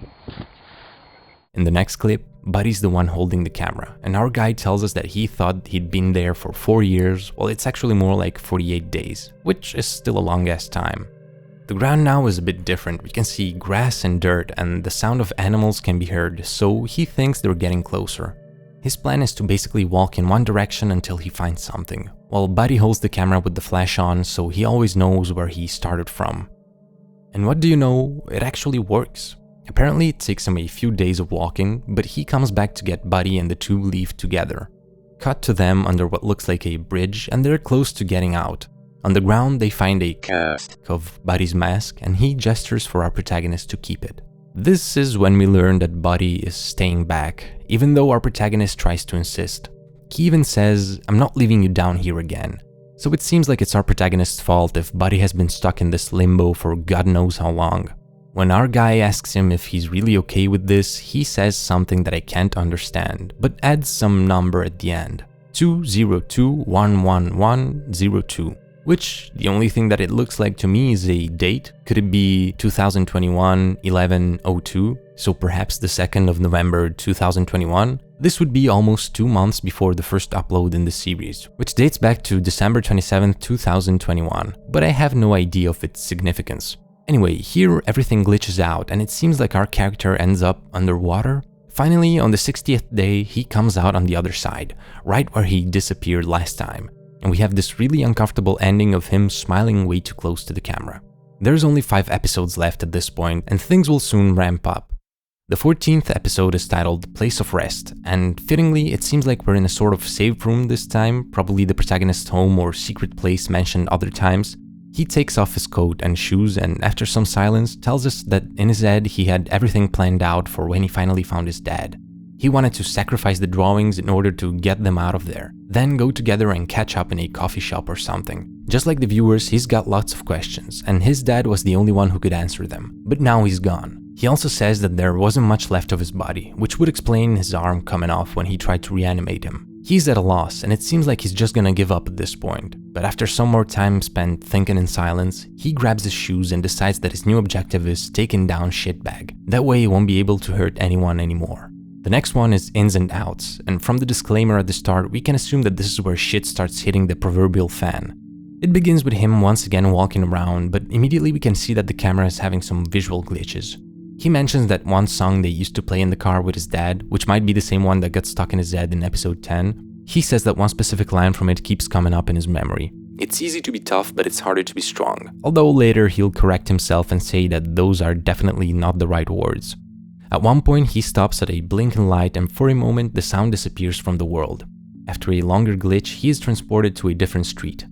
In the next clip, Buddy's the one holding the camera, and our guy tells us that he thought he'd been there for 4 years, while it's actually more like 48 days, which is still a long ass time. The ground now is a bit different. We can see grass and dirt, and the sound of animals can be heard, so he thinks they're getting closer. His plan is to basically walk in one direction until he finds something, while Buddy holds the camera with the flash on, so he always knows where he started from. And what do you know? It actually works. Apparently it takes him a few days of walking, but he comes back to get Buddy and the two leave together. Cut to them under what looks like a bridge, and they're close to getting out. On the ground they find a cast of Buddy's mask, and he gestures for our protagonist to keep it. This is when we learn that Buddy is staying back, even though our protagonist tries to insist. He even says, "I'm not leaving you down here again." So it seems like it's our protagonist's fault if Buddy has been stuck in this limbo for God knows how long. When our guy asks him if he's really okay with this, he says something that I can't understand, but adds some number at the end, 202-11102, which the only thing that it looks like to me is a date. Could it be 2021-11-02, so perhaps the 2nd of November 2021? This would be almost 2 months before the first upload in the series, which dates back to December 27th, 2021, but I have no idea of its significance. Anyway, here everything glitches out and it seems like our character ends up underwater. Finally, on the 60th day, he comes out on the other side, right where he disappeared last time. And we have this really uncomfortable ending of him smiling way too close to the camera. There's only 5 episodes left at this point, and things will soon ramp up. The 14th episode is titled Place of Rest, and fittingly, it seems like we're in a sort of save room this time, probably the protagonist's home or secret place mentioned other times. He takes off his coat and shoes, and after some silence, tells us that in his head he had everything planned out for when he finally found his dad. He wanted to sacrifice the drawings in order to get them out of there, then go together and catch up in a coffee shop or something. Just like the viewers, he's got lots of questions, and his dad was the only one who could answer them, but now he's gone. He also says that there wasn't much left of his body, which would explain his arm coming off when he tried to reanimate him. He's at a loss, and it seems like he's just gonna give up at this point. But after some more time spent thinking in silence, he grabs his shoes and decides that his new objective is taking down Shitbag. That way he won't be able to hurt anyone anymore. The next one is Ins and Outs, and from the disclaimer at the start, we can assume that this is where shit starts hitting the proverbial fan. It begins with him once again walking around, but immediately we can see that the camera is having some visual glitches. He mentions that one song they used to play in the car with his dad, which might be the same one that got stuck in his head in episode 10. He says that one specific line from it keeps coming up in his memory. It's easy to be tough, but it's harder to be strong. Although later he'll correct himself and say that those are definitely not the right words. At one point he stops at a blinking light and for a moment the sound disappears from the world. After a longer glitch, he is transported to a different street.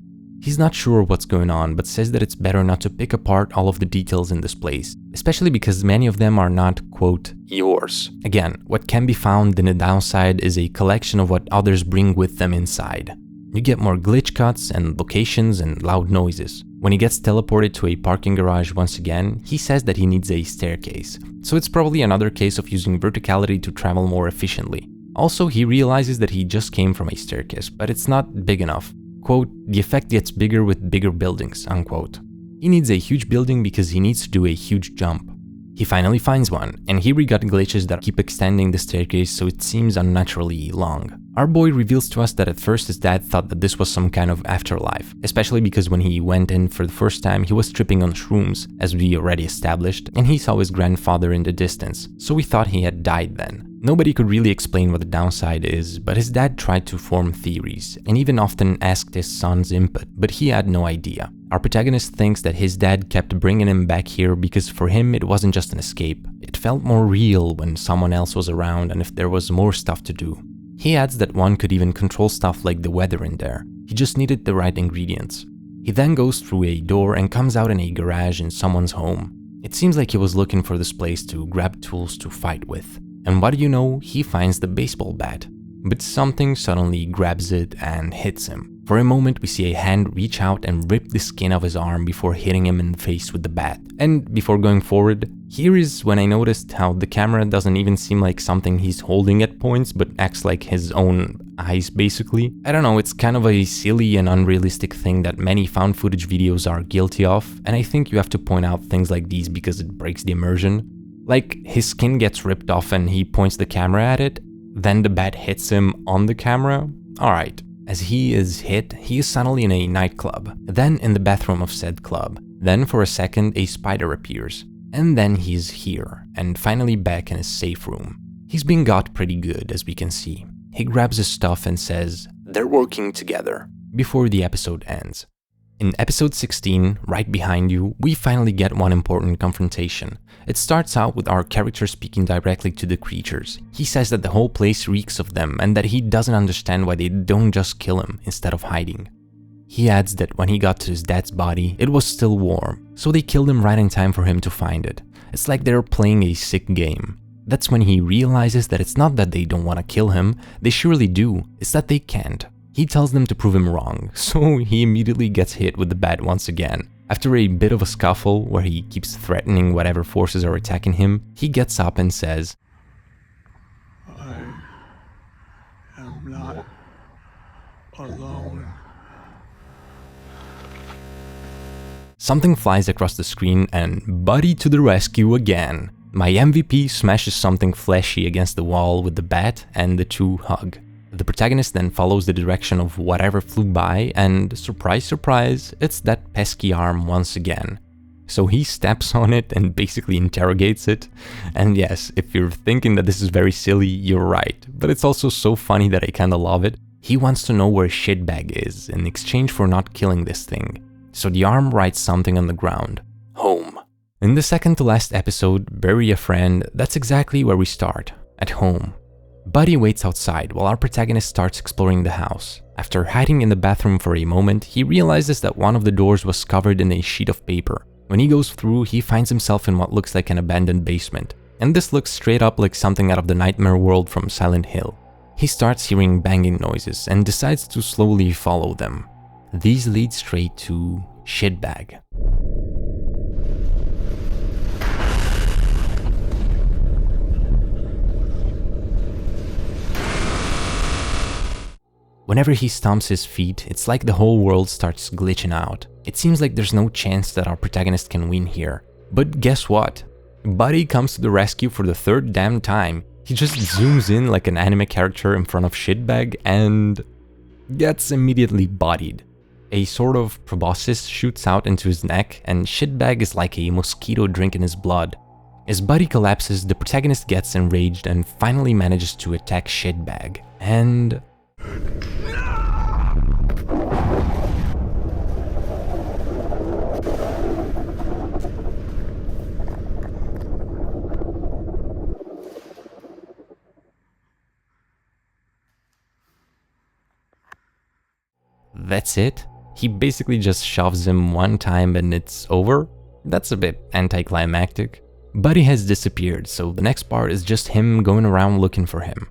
He's not sure what's going on, but says that it's better not to pick apart all of the details in this place, especially because many of them are not, quote, yours. Again, what can be found in the downside is a collection of what others bring with them inside. You get more glitch cuts and locations and loud noises. When he gets teleported to a parking garage once again, he says that he needs a staircase, so it's probably another case of using verticality to travel more efficiently. Also, he realizes that he just came from a staircase, but it's not big enough. Quote, the effect gets bigger with bigger buildings, unquote. He needs a huge building because he needs to do a huge jump. He finally finds one, and here we got glitches that keep extending the staircase so it seems unnaturally long. Our boy reveals to us that at first his dad thought that this was some kind of afterlife, especially because when he went in for the first time he was tripping on shrooms, as we already established, and he saw his grandfather in the distance, so we thought he had died then. Nobody could really explain what the downside is, but his dad tried to form theories, and even often asked his son's input, but he had no idea. Our protagonist thinks that his dad kept bringing him back here because for him it wasn't just an escape. It felt more real when someone else was around and if there was more stuff to do. He adds that one could even control stuff like the weather in there. He just needed the right ingredients. He then goes through a door and comes out in a garage in someone's home. It seems like he was looking for this place to grab tools to fight with. And what do you know, he finds the baseball bat. But something suddenly grabs it and hits him. For a moment we see a hand reach out and rip the skin of his arm before hitting him in the face with the bat. And before going forward, here is when I noticed how the camera doesn't even seem like something he's holding at points, but acts like his own eyes basically. I don't know, it's kind of a silly and unrealistic thing that many found footage videos are guilty of, and I think you have to point out things like these because it breaks the immersion. Like, his skin gets ripped off and he points the camera at it, then the bat hits him on the camera. Alright. As he is hit, he is suddenly in a nightclub, then in the bathroom of said club. Then for a second, a spider appears. And then he's here, and finally back in his safe room. He's being got pretty good, as we can see. He grabs his stuff and says, "They're working together," before the episode ends. In episode 16, right behind you, we finally get one important confrontation. It starts out with our character speaking directly to the creatures. He says that the whole place reeks of them and that he doesn't understand why they don't just kill him instead of hiding. He adds that when he got to his dad's body, it was still warm, so they killed him right in time for him to find it. It's like they're playing a sick game. That's when he realizes that it's not that they don't want to kill him, they surely do, it's that they can't. He tells them to prove him wrong, so he immediately gets hit with the bat once again. After a bit of a scuffle, where he keeps threatening whatever forces are attacking him, he gets up and says, "I am not alone." Something flies across the screen and Buddy to the rescue again. My MVP smashes something fleshy against the wall with the bat and the two hug. The protagonist then follows the direction of whatever flew by and, surprise surprise, it's that pesky arm once again. So he steps on it and basically interrogates it. And yes, if you're thinking that this is very silly, you're right. But it's also so funny that I kinda love it. He wants to know where Shitbag is in exchange for not killing this thing. So the arm writes something on the ground. Home. In the second to last episode, Bury a Friend, that's exactly where we start. At home. Buddy waits outside while our protagonist starts exploring the house. After hiding in the bathroom for a moment, he realizes that one of the doors was covered in a sheet of paper. When he goes through, he finds himself in what looks like an abandoned basement. And this looks straight up like something out of the nightmare world from Silent Hill. He starts hearing banging noises and decides to slowly follow them. These lead straight to Shitbag. Whenever he stomps his feet, it's like the whole world starts glitching out. It seems like there's no chance that our protagonist can win here. But guess what? Buddy comes to the rescue for the third damn time. He just zooms in like an anime character in front of Shitbag and gets immediately bodied. A sort of proboscis shoots out into his neck and Shitbag is like a mosquito drinking his blood. As Buddy collapses, the protagonist gets enraged and finally manages to attack Shitbag. And that's it. He basically just shoves him one time and it's over. That's a bit anticlimactic. Buddy has disappeared, so the next part is just him going around looking for him.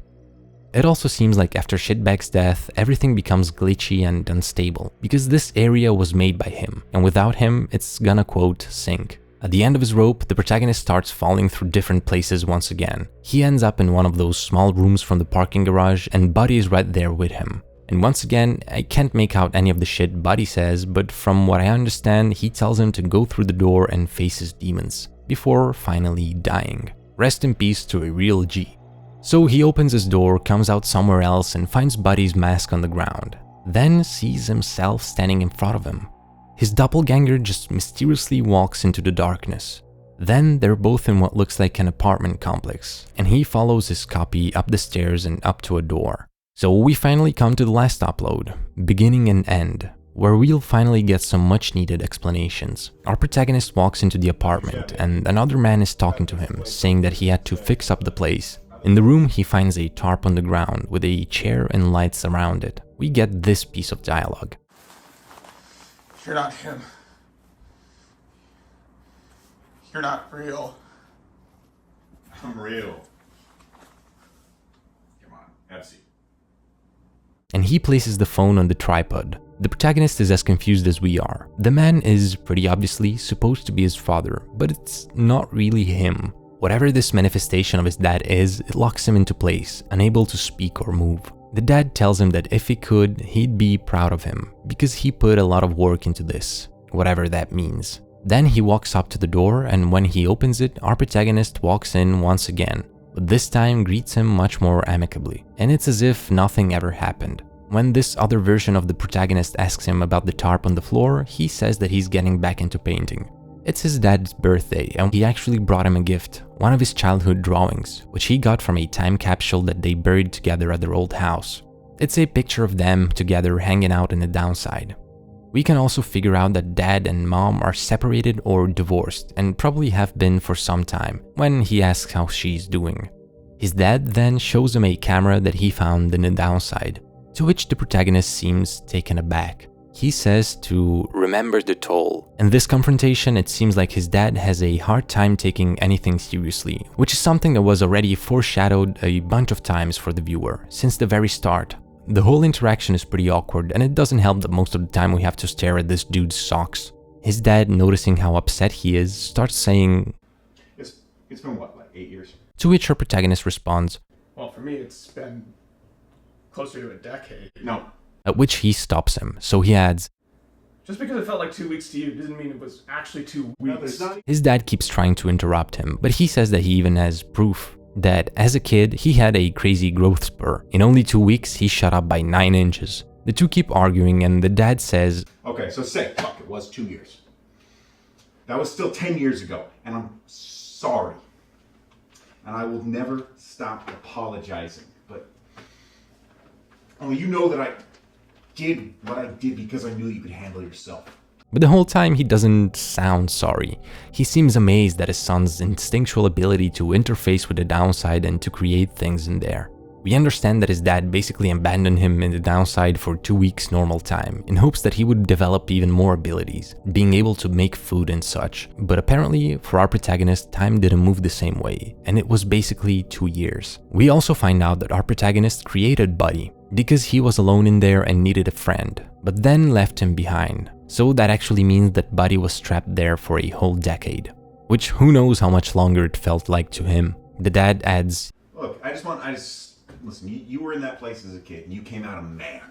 It also seems like after Shitbag's death, everything becomes glitchy and unstable, because this area was made by him, and without him, it's gonna, quote, sink. At the end of his rope, the protagonist starts falling through different places once again. He ends up in one of those small rooms from the parking garage, and Buddy is right there with him. And once again, I can't make out any of the shit Buddy says, but from what I understand, he tells him to go through the door and face his demons, before finally dying. Rest in peace to a real G. So he opens his door, comes out somewhere else and finds Buddy's mask on the ground. Then sees himself standing in front of him. His doppelganger just mysteriously walks into the darkness. Then they're both in what looks like an apartment complex, and he follows his copy up the stairs and up to a door. So we finally come to the last upload, beginning and end, where we'll finally get some much needed explanations. Our protagonist walks into the apartment and another man is talking to him, saying that he had to fix up the place. In the room, he finds a tarp on the ground with a chair and lights around it. We get this piece of dialogue. You're not him. You're not real. I'm real. Come on, have a seat. And he places the phone on the tripod. The protagonist is as confused as we are. The man is, pretty obviously, supposed to be his father, but it's not really him. Whatever this manifestation of his dad is, it locks him into place, unable to speak or move. The dad tells him that if he could, he'd be proud of him, because he put a lot of work into this, whatever that means. Then he walks up to the door, and when he opens it, our protagonist walks in once again, but this time greets him much more amicably, and it's as if nothing ever happened. When this other version of the protagonist asks him about the tarp on the floor, he says that he's getting back into painting. It's his dad's birthday and he actually brought him a gift, one of his childhood drawings, which he got from a time capsule that they buried together at their old house. It's a picture of them together hanging out in the downside. We can also figure out that dad and mom are separated or divorced and probably have been for some time when he asks how she's doing. His dad then shows him a camera that he found in the downside, to which the protagonist seems taken aback. He says to remember the toll. In this confrontation, it seems like his dad has a hard time taking anything seriously, which is something that was already foreshadowed a bunch of times for the viewer, since the very start. The whole interaction is pretty awkward, and it doesn't help that most of the time we have to stare at this dude's socks. His dad, noticing how upset he is, starts saying, It's been what, like 8 years? To which our protagonist responds, Well, for me, it's been closer to a decade. No. at which he stops him, so he adds, Just because it felt like 2 weeks to you doesn't mean it was actually 2 No, weeks. there's not. His dad keeps trying to interrupt him, but he says that he even has proof that as a kid he had a crazy growth spur. In only 2 weeks he shot up by 9 inches. The two keep arguing and the dad says, Okay, so say, fuck, it was 2 years. That was still 10 years ago, and I'm sorry. And I will never stop apologizing, but only you know that I did what I did because I knew you could handle yourself. but the whole time he doesn't sound sorry. He seems amazed at his son's instinctual ability to interface with the downside and to create things in there. We understand that his dad basically abandoned him in the downside for 2 weeks normal time, in hopes that he would develop even more abilities, being able to make food and such. But apparently, for our protagonist, time didn't move the same way, and it was basically 2 years. We also find out that our protagonist created Buddy, because he was alone in there and needed a friend, but then left him behind. So that actually means that Buddy was trapped there for a whole decade, which who knows how much longer it felt like to him. The dad adds, Look, listen, you were in that place as a kid, and you came out a man.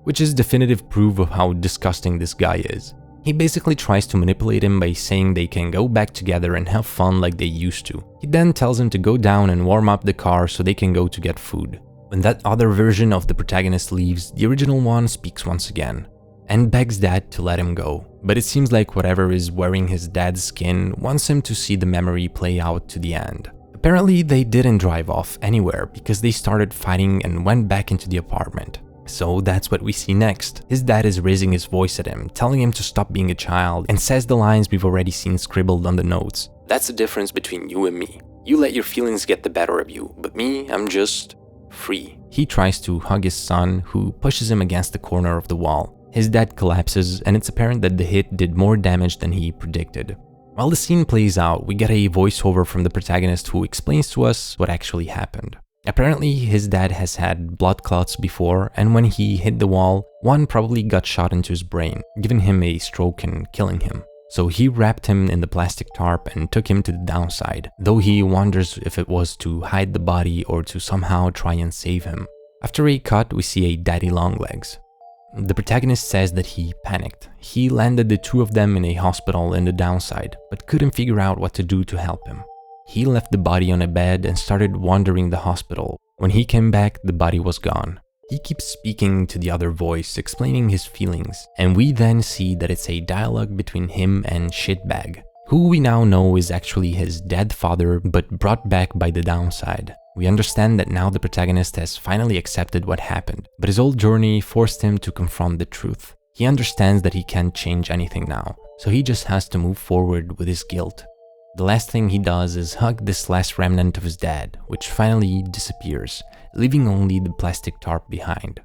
which is definitive proof of how disgusting this guy is. He basically tries to manipulate him by saying they can go back together and have fun like they used to. He then tells him to go down and warm up the car so they can go to get food. When that other version of the protagonist leaves, the original one speaks once again and begs dad to let him go. But it seems like whatever is wearing his dad's skin wants him to see the memory play out to the end. Apparently they didn't drive off anywhere because they started fighting and went back into the apartment. So that's what we see next. His dad is raising his voice at him, telling him to stop being a child, and says the lines we've already seen scribbled on the notes. That's the difference between you and me. You let your feelings get the better of you, but me, I'm just free. He tries to hug his son, who pushes him against the corner of the wall. His dad collapses, and it's apparent that the hit did more damage than he predicted. While the scene plays out, we get a voiceover from the protagonist who explains to us what actually happened. Apparently, his dad has had blood clots before, and when he hit the wall, one probably got shot into his brain, giving him a stroke and killing him. So he wrapped him in the plastic tarp and took him to the downside, though he wonders if it was to hide the body or to somehow try and save him. After a cut, we see a daddy longlegs. The protagonist says that he panicked. He landed the two of them in a hospital in the downside, but couldn't figure out what to do to help him. He left the body on a bed and started wandering the hospital. When he came back, the body was gone. He keeps speaking to the other voice, explaining his feelings, and we then see that it's a dialogue between him and Shitbag, who we now know is actually his dead father but brought back by the downside. We understand that now the protagonist has finally accepted what happened, but his old journey forced him to confront the truth. He understands that he can't change anything now, so he just has to move forward with his guilt. The last thing he does is hug this last remnant of his dad, which finally disappears, leaving only the plastic tarp behind.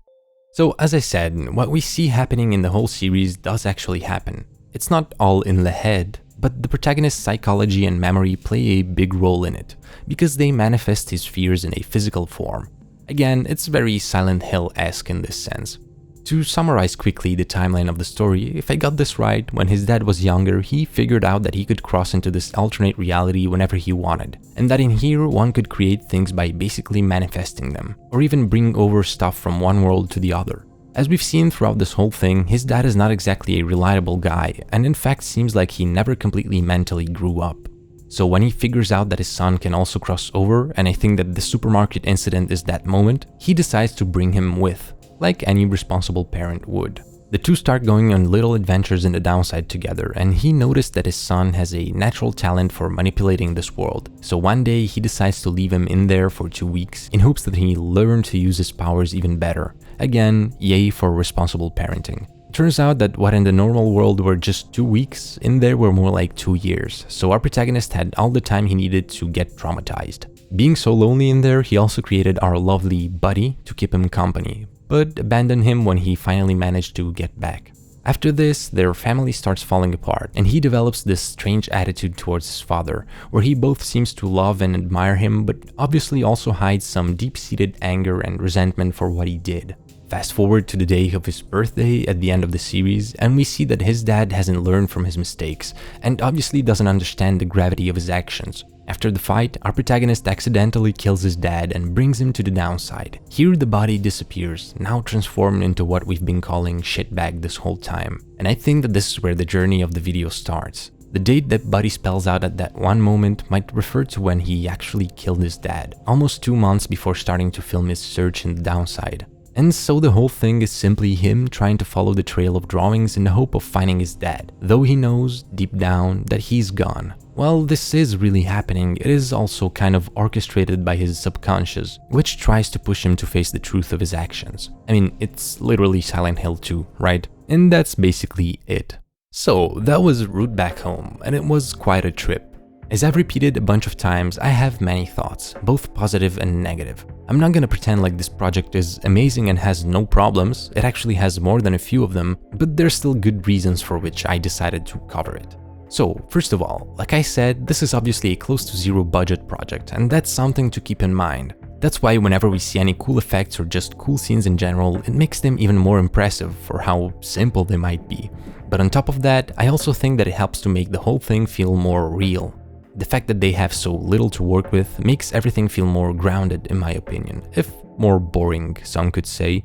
So as I said, what we see happening in the whole series does actually happen. It's not all in the head, but the protagonist's psychology and memory play a big role in it, because they manifest his fears in a physical form. Again, it's very Silent Hill-esque in this sense. To summarize quickly the timeline of the story, if I got this right, when his dad was younger, he figured out that he could cross into this alternate reality whenever he wanted, and that in here one could create things by basically manifesting them, or even bring over stuff from one world to the other. As we've seen throughout this whole thing, his dad is not exactly a reliable guy, and in fact seems like he never completely mentally grew up. So when he figures out that his son can also cross over, and I think that the supermarket incident is that moment, he decides to bring him with. like any responsible parent would. The two start going on little adventures in the downside together, and he noticed that his son has a natural talent for manipulating this world. So one day he decides to leave him in there for 2 weeks in hopes that he'll learn to use his powers even better. Again, yay for responsible parenting. Turns out that what in the normal world were just 2 weeks, in there were more like 2 years, so our protagonist had all the time he needed to get traumatized. Being so lonely in there, he also created our lovely buddy to keep him company, but abandoned him when he finally managed to get back. After this, their family starts falling apart, and he develops this strange attitude towards his father, where he both seems to love and admire him, but obviously also hides some deep-seated anger and resentment for what he did. Fast forward to the day of his birthday at the end of the series, and we see that his dad hasn't learned from his mistakes, and obviously doesn't understand the gravity of his actions. After the fight, our protagonist accidentally kills his dad and brings him to the downside. Here the body disappears, now transformed into what we've been calling shitbag this whole time. And I think that this is where the journey of the video starts. The date that Buddy spells out at that one moment might refer to when he actually killed his dad, almost 2 months before starting to film his search in the downside. And so the whole thing is simply him trying to follow the trail of drawings in the hope of finding his dad, though he knows, deep down, that he's gone. While this is really happening, it is also kind of orchestrated by his subconscious, which tries to push him to face the truth of his actions. I mean, it's literally Silent Hill 2, right? And that's basically it. So, that was Route Back Home, and it was quite a trip. As I've repeated a bunch of times, I have many thoughts, both positive and negative. I'm not gonna pretend like this project is amazing and has no problems, it actually has more than a few of them, but there's still good reasons for which I decided to cover it. So, first of all, like I said, this is obviously a close to zero budget project, and that's something to keep in mind. That's why whenever we see any cool effects or just cool scenes in general, it makes them even more impressive for how simple they might be. But on top of that, I also think that it helps to make the whole thing feel more real. The fact that they have so little to work with makes everything feel more grounded, in my opinion, if more boring, some could say.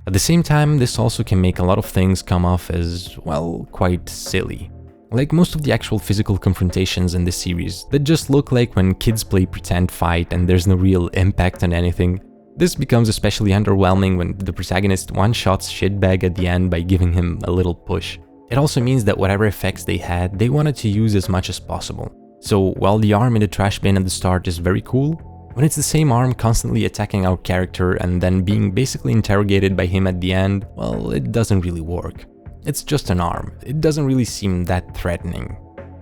At the same time, this also can make a lot of things come off as, well, quite silly. Like most of the actual physical confrontations in this series, that just look like when kids play pretend fight and there's no real impact on anything. This becomes especially underwhelming when the protagonist one-shots Shitbag at the end by giving him a little push. It also means that whatever effects they had, they wanted to use as much as possible. So while the arm in the trash bin at the start is very cool, when it's the same arm constantly attacking our character and then being basically interrogated by him at the end, well, it doesn't really work. It's just an arm, it doesn't really seem that threatening.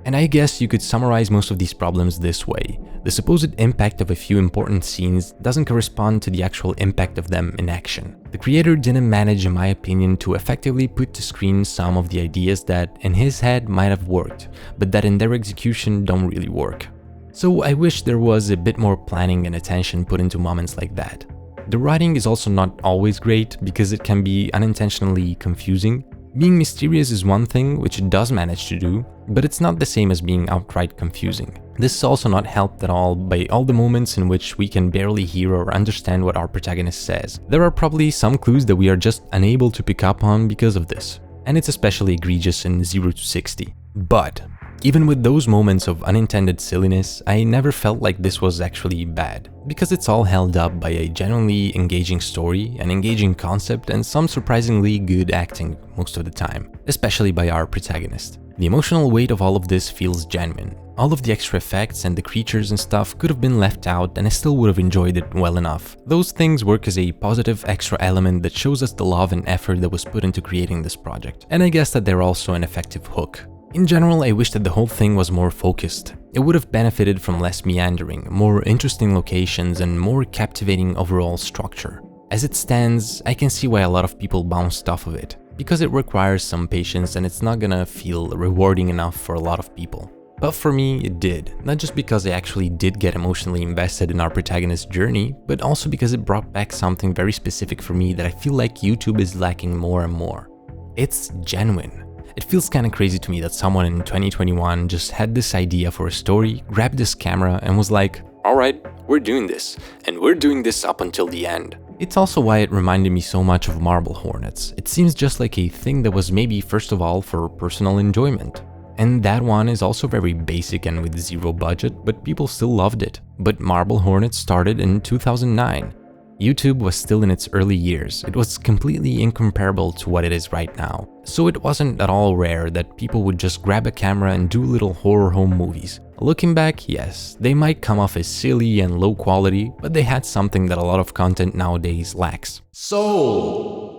And I guess you could summarize most of these problems this way. The supposed impact of a few important scenes doesn't correspond to the actual impact of them in action. The creator didn't manage, in my opinion, to effectively put to screen some of the ideas that, in his head, might have worked, but that in their execution don't really work. So I wish there was a bit more planning and attention put into moments like that. The writing is also not always great, because it can be unintentionally confusing. Being mysterious is one thing, which it does manage to do, but it's not the same as being outright confusing. This is also not helped at all by all the moments in which we can barely hear or understand what our protagonist says. There are probably some clues that we are just unable to pick up on because of this, and it's especially egregious in 0 to 60. But even with those moments of unintended silliness, I never felt like this was actually bad, because it's all held up by a genuinely engaging story, an engaging concept, and some surprisingly good acting most of the time, especially by our protagonist. The emotional weight of all of this feels genuine. All of the extra effects and the creatures and stuff could have been left out and I still would have enjoyed it well enough. Those things work as a positive extra element that shows us the love and effort that was put into creating this project. And I guess that they're also an effective hook. In general, I wish that the whole thing was more focused. It would have benefited from less meandering, more interesting locations, and more captivating overall structure. As it stands, I can see why a lot of people bounced off of it, because it requires some patience and it's not gonna feel rewarding enough for a lot of people. But for me, it did, not just because I actually did get emotionally invested in our protagonist's journey, but also because it brought back something very specific for me that I feel like YouTube is lacking more and more. It's genuine. It feels kinda crazy to me that someone in 2021 just had this idea for a story, grabbed this camera and was like, alright, we're doing this, and we're doing this up until the end. It's also why it reminded me so much of Marble Hornets. It seems just like a thing that was maybe first of all for personal enjoyment. And that one is also very basic and with zero budget, but people still loved it. But Marble Hornets started in 2009. YouTube was still in its early years. It was completely incomparable to what it is right now. So it wasn't at all rare that people would just grab a camera and do little horror home movies. Looking back, yes, they might come off as silly and low quality, but they had something that a lot of content nowadays lacks. Soul!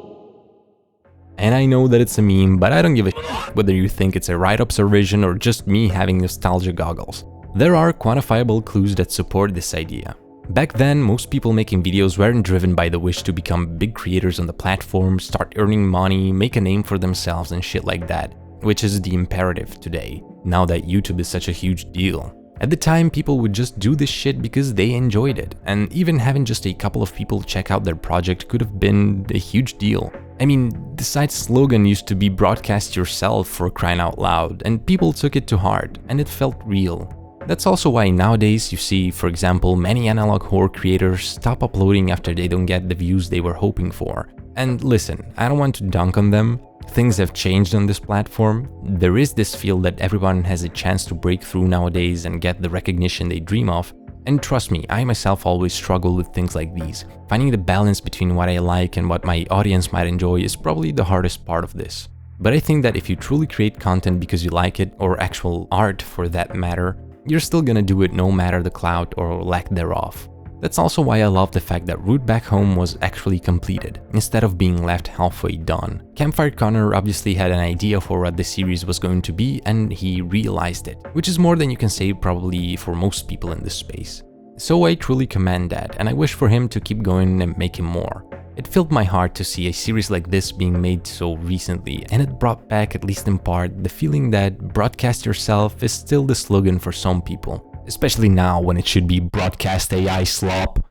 And I know that it's a meme, but I don't give a shit whether you think it's a right observation or just me having nostalgia goggles. There are quantifiable clues that support this idea. Back then, most people making videos weren't driven by the wish to become big creators on the platform, start earning money, make a name for themselves and shit like that, which is the imperative today, now that YouTube is such a huge deal. At the time, people would just do this shit because they enjoyed it, and even having just a couple of people check out their project could have been a huge deal. I mean, the site's slogan used to be broadcast yourself, for crying out loud, and people took it to heart, and it felt real. That's also why nowadays you see, for example, many analog horror creators stop uploading after they don't get the views they were hoping for. And listen, I don't want to dunk on them. Things have changed on this platform. There is this feel that everyone has a chance to break through nowadays and get the recognition they dream of. And trust me, I myself always struggle with things like these. Finding the balance between what I like and what my audience might enjoy is probably the hardest part of this. But I think that if you truly create content because you like it, or actual art for that matter, you're still gonna do it no matter the clout or lack thereof. That's also why I love the fact that Route Back Home was actually completed, instead of being left halfway done. Campfire Connor obviously had an idea for what the series was going to be, and he realized it, which is more than you can say probably for most people in this space. So I truly commend that, and I wish for him to keep going and make him more. It filled my heart to see a series like this being made so recently, and it brought back, at least in part, the feeling that broadcast yourself is still the slogan for some people, especially now when it should be broadcast AI slop.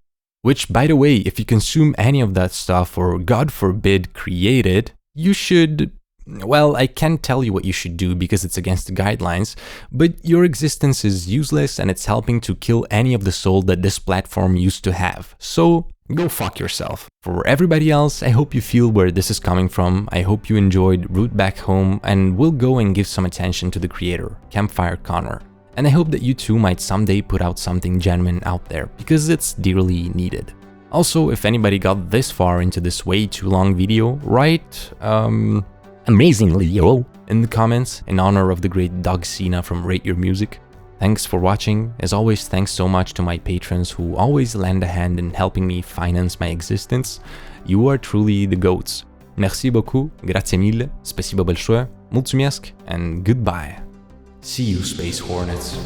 Which, by the way, if you consume any of that stuff or, God forbid, create it, you should... Well, I can't tell you what you should do because it's against the guidelines, but your existence is useless and it's helping to kill any of the soul that this platform used to have. So, go fuck yourself. For everybody else, I hope you feel where this is coming from. I hope you enjoyed Route Back Home, and we'll go and give some attention to the creator, Campfire Connor. And I hope that you too might someday put out something genuine out there, because it's dearly needed. Also, if anybody got this far into this way too long video, write, amazingly, yo, in the comments in honor of the great Doug Cena from Rate Your Music. Thanks for watching. As always, thanks so much to my patrons who always lend a hand in helping me finance my existence. You are truly the GOATs. Merci beaucoup, grazie mille, spasibo большое, mulțumesc, and goodbye. See you, Space Hornets.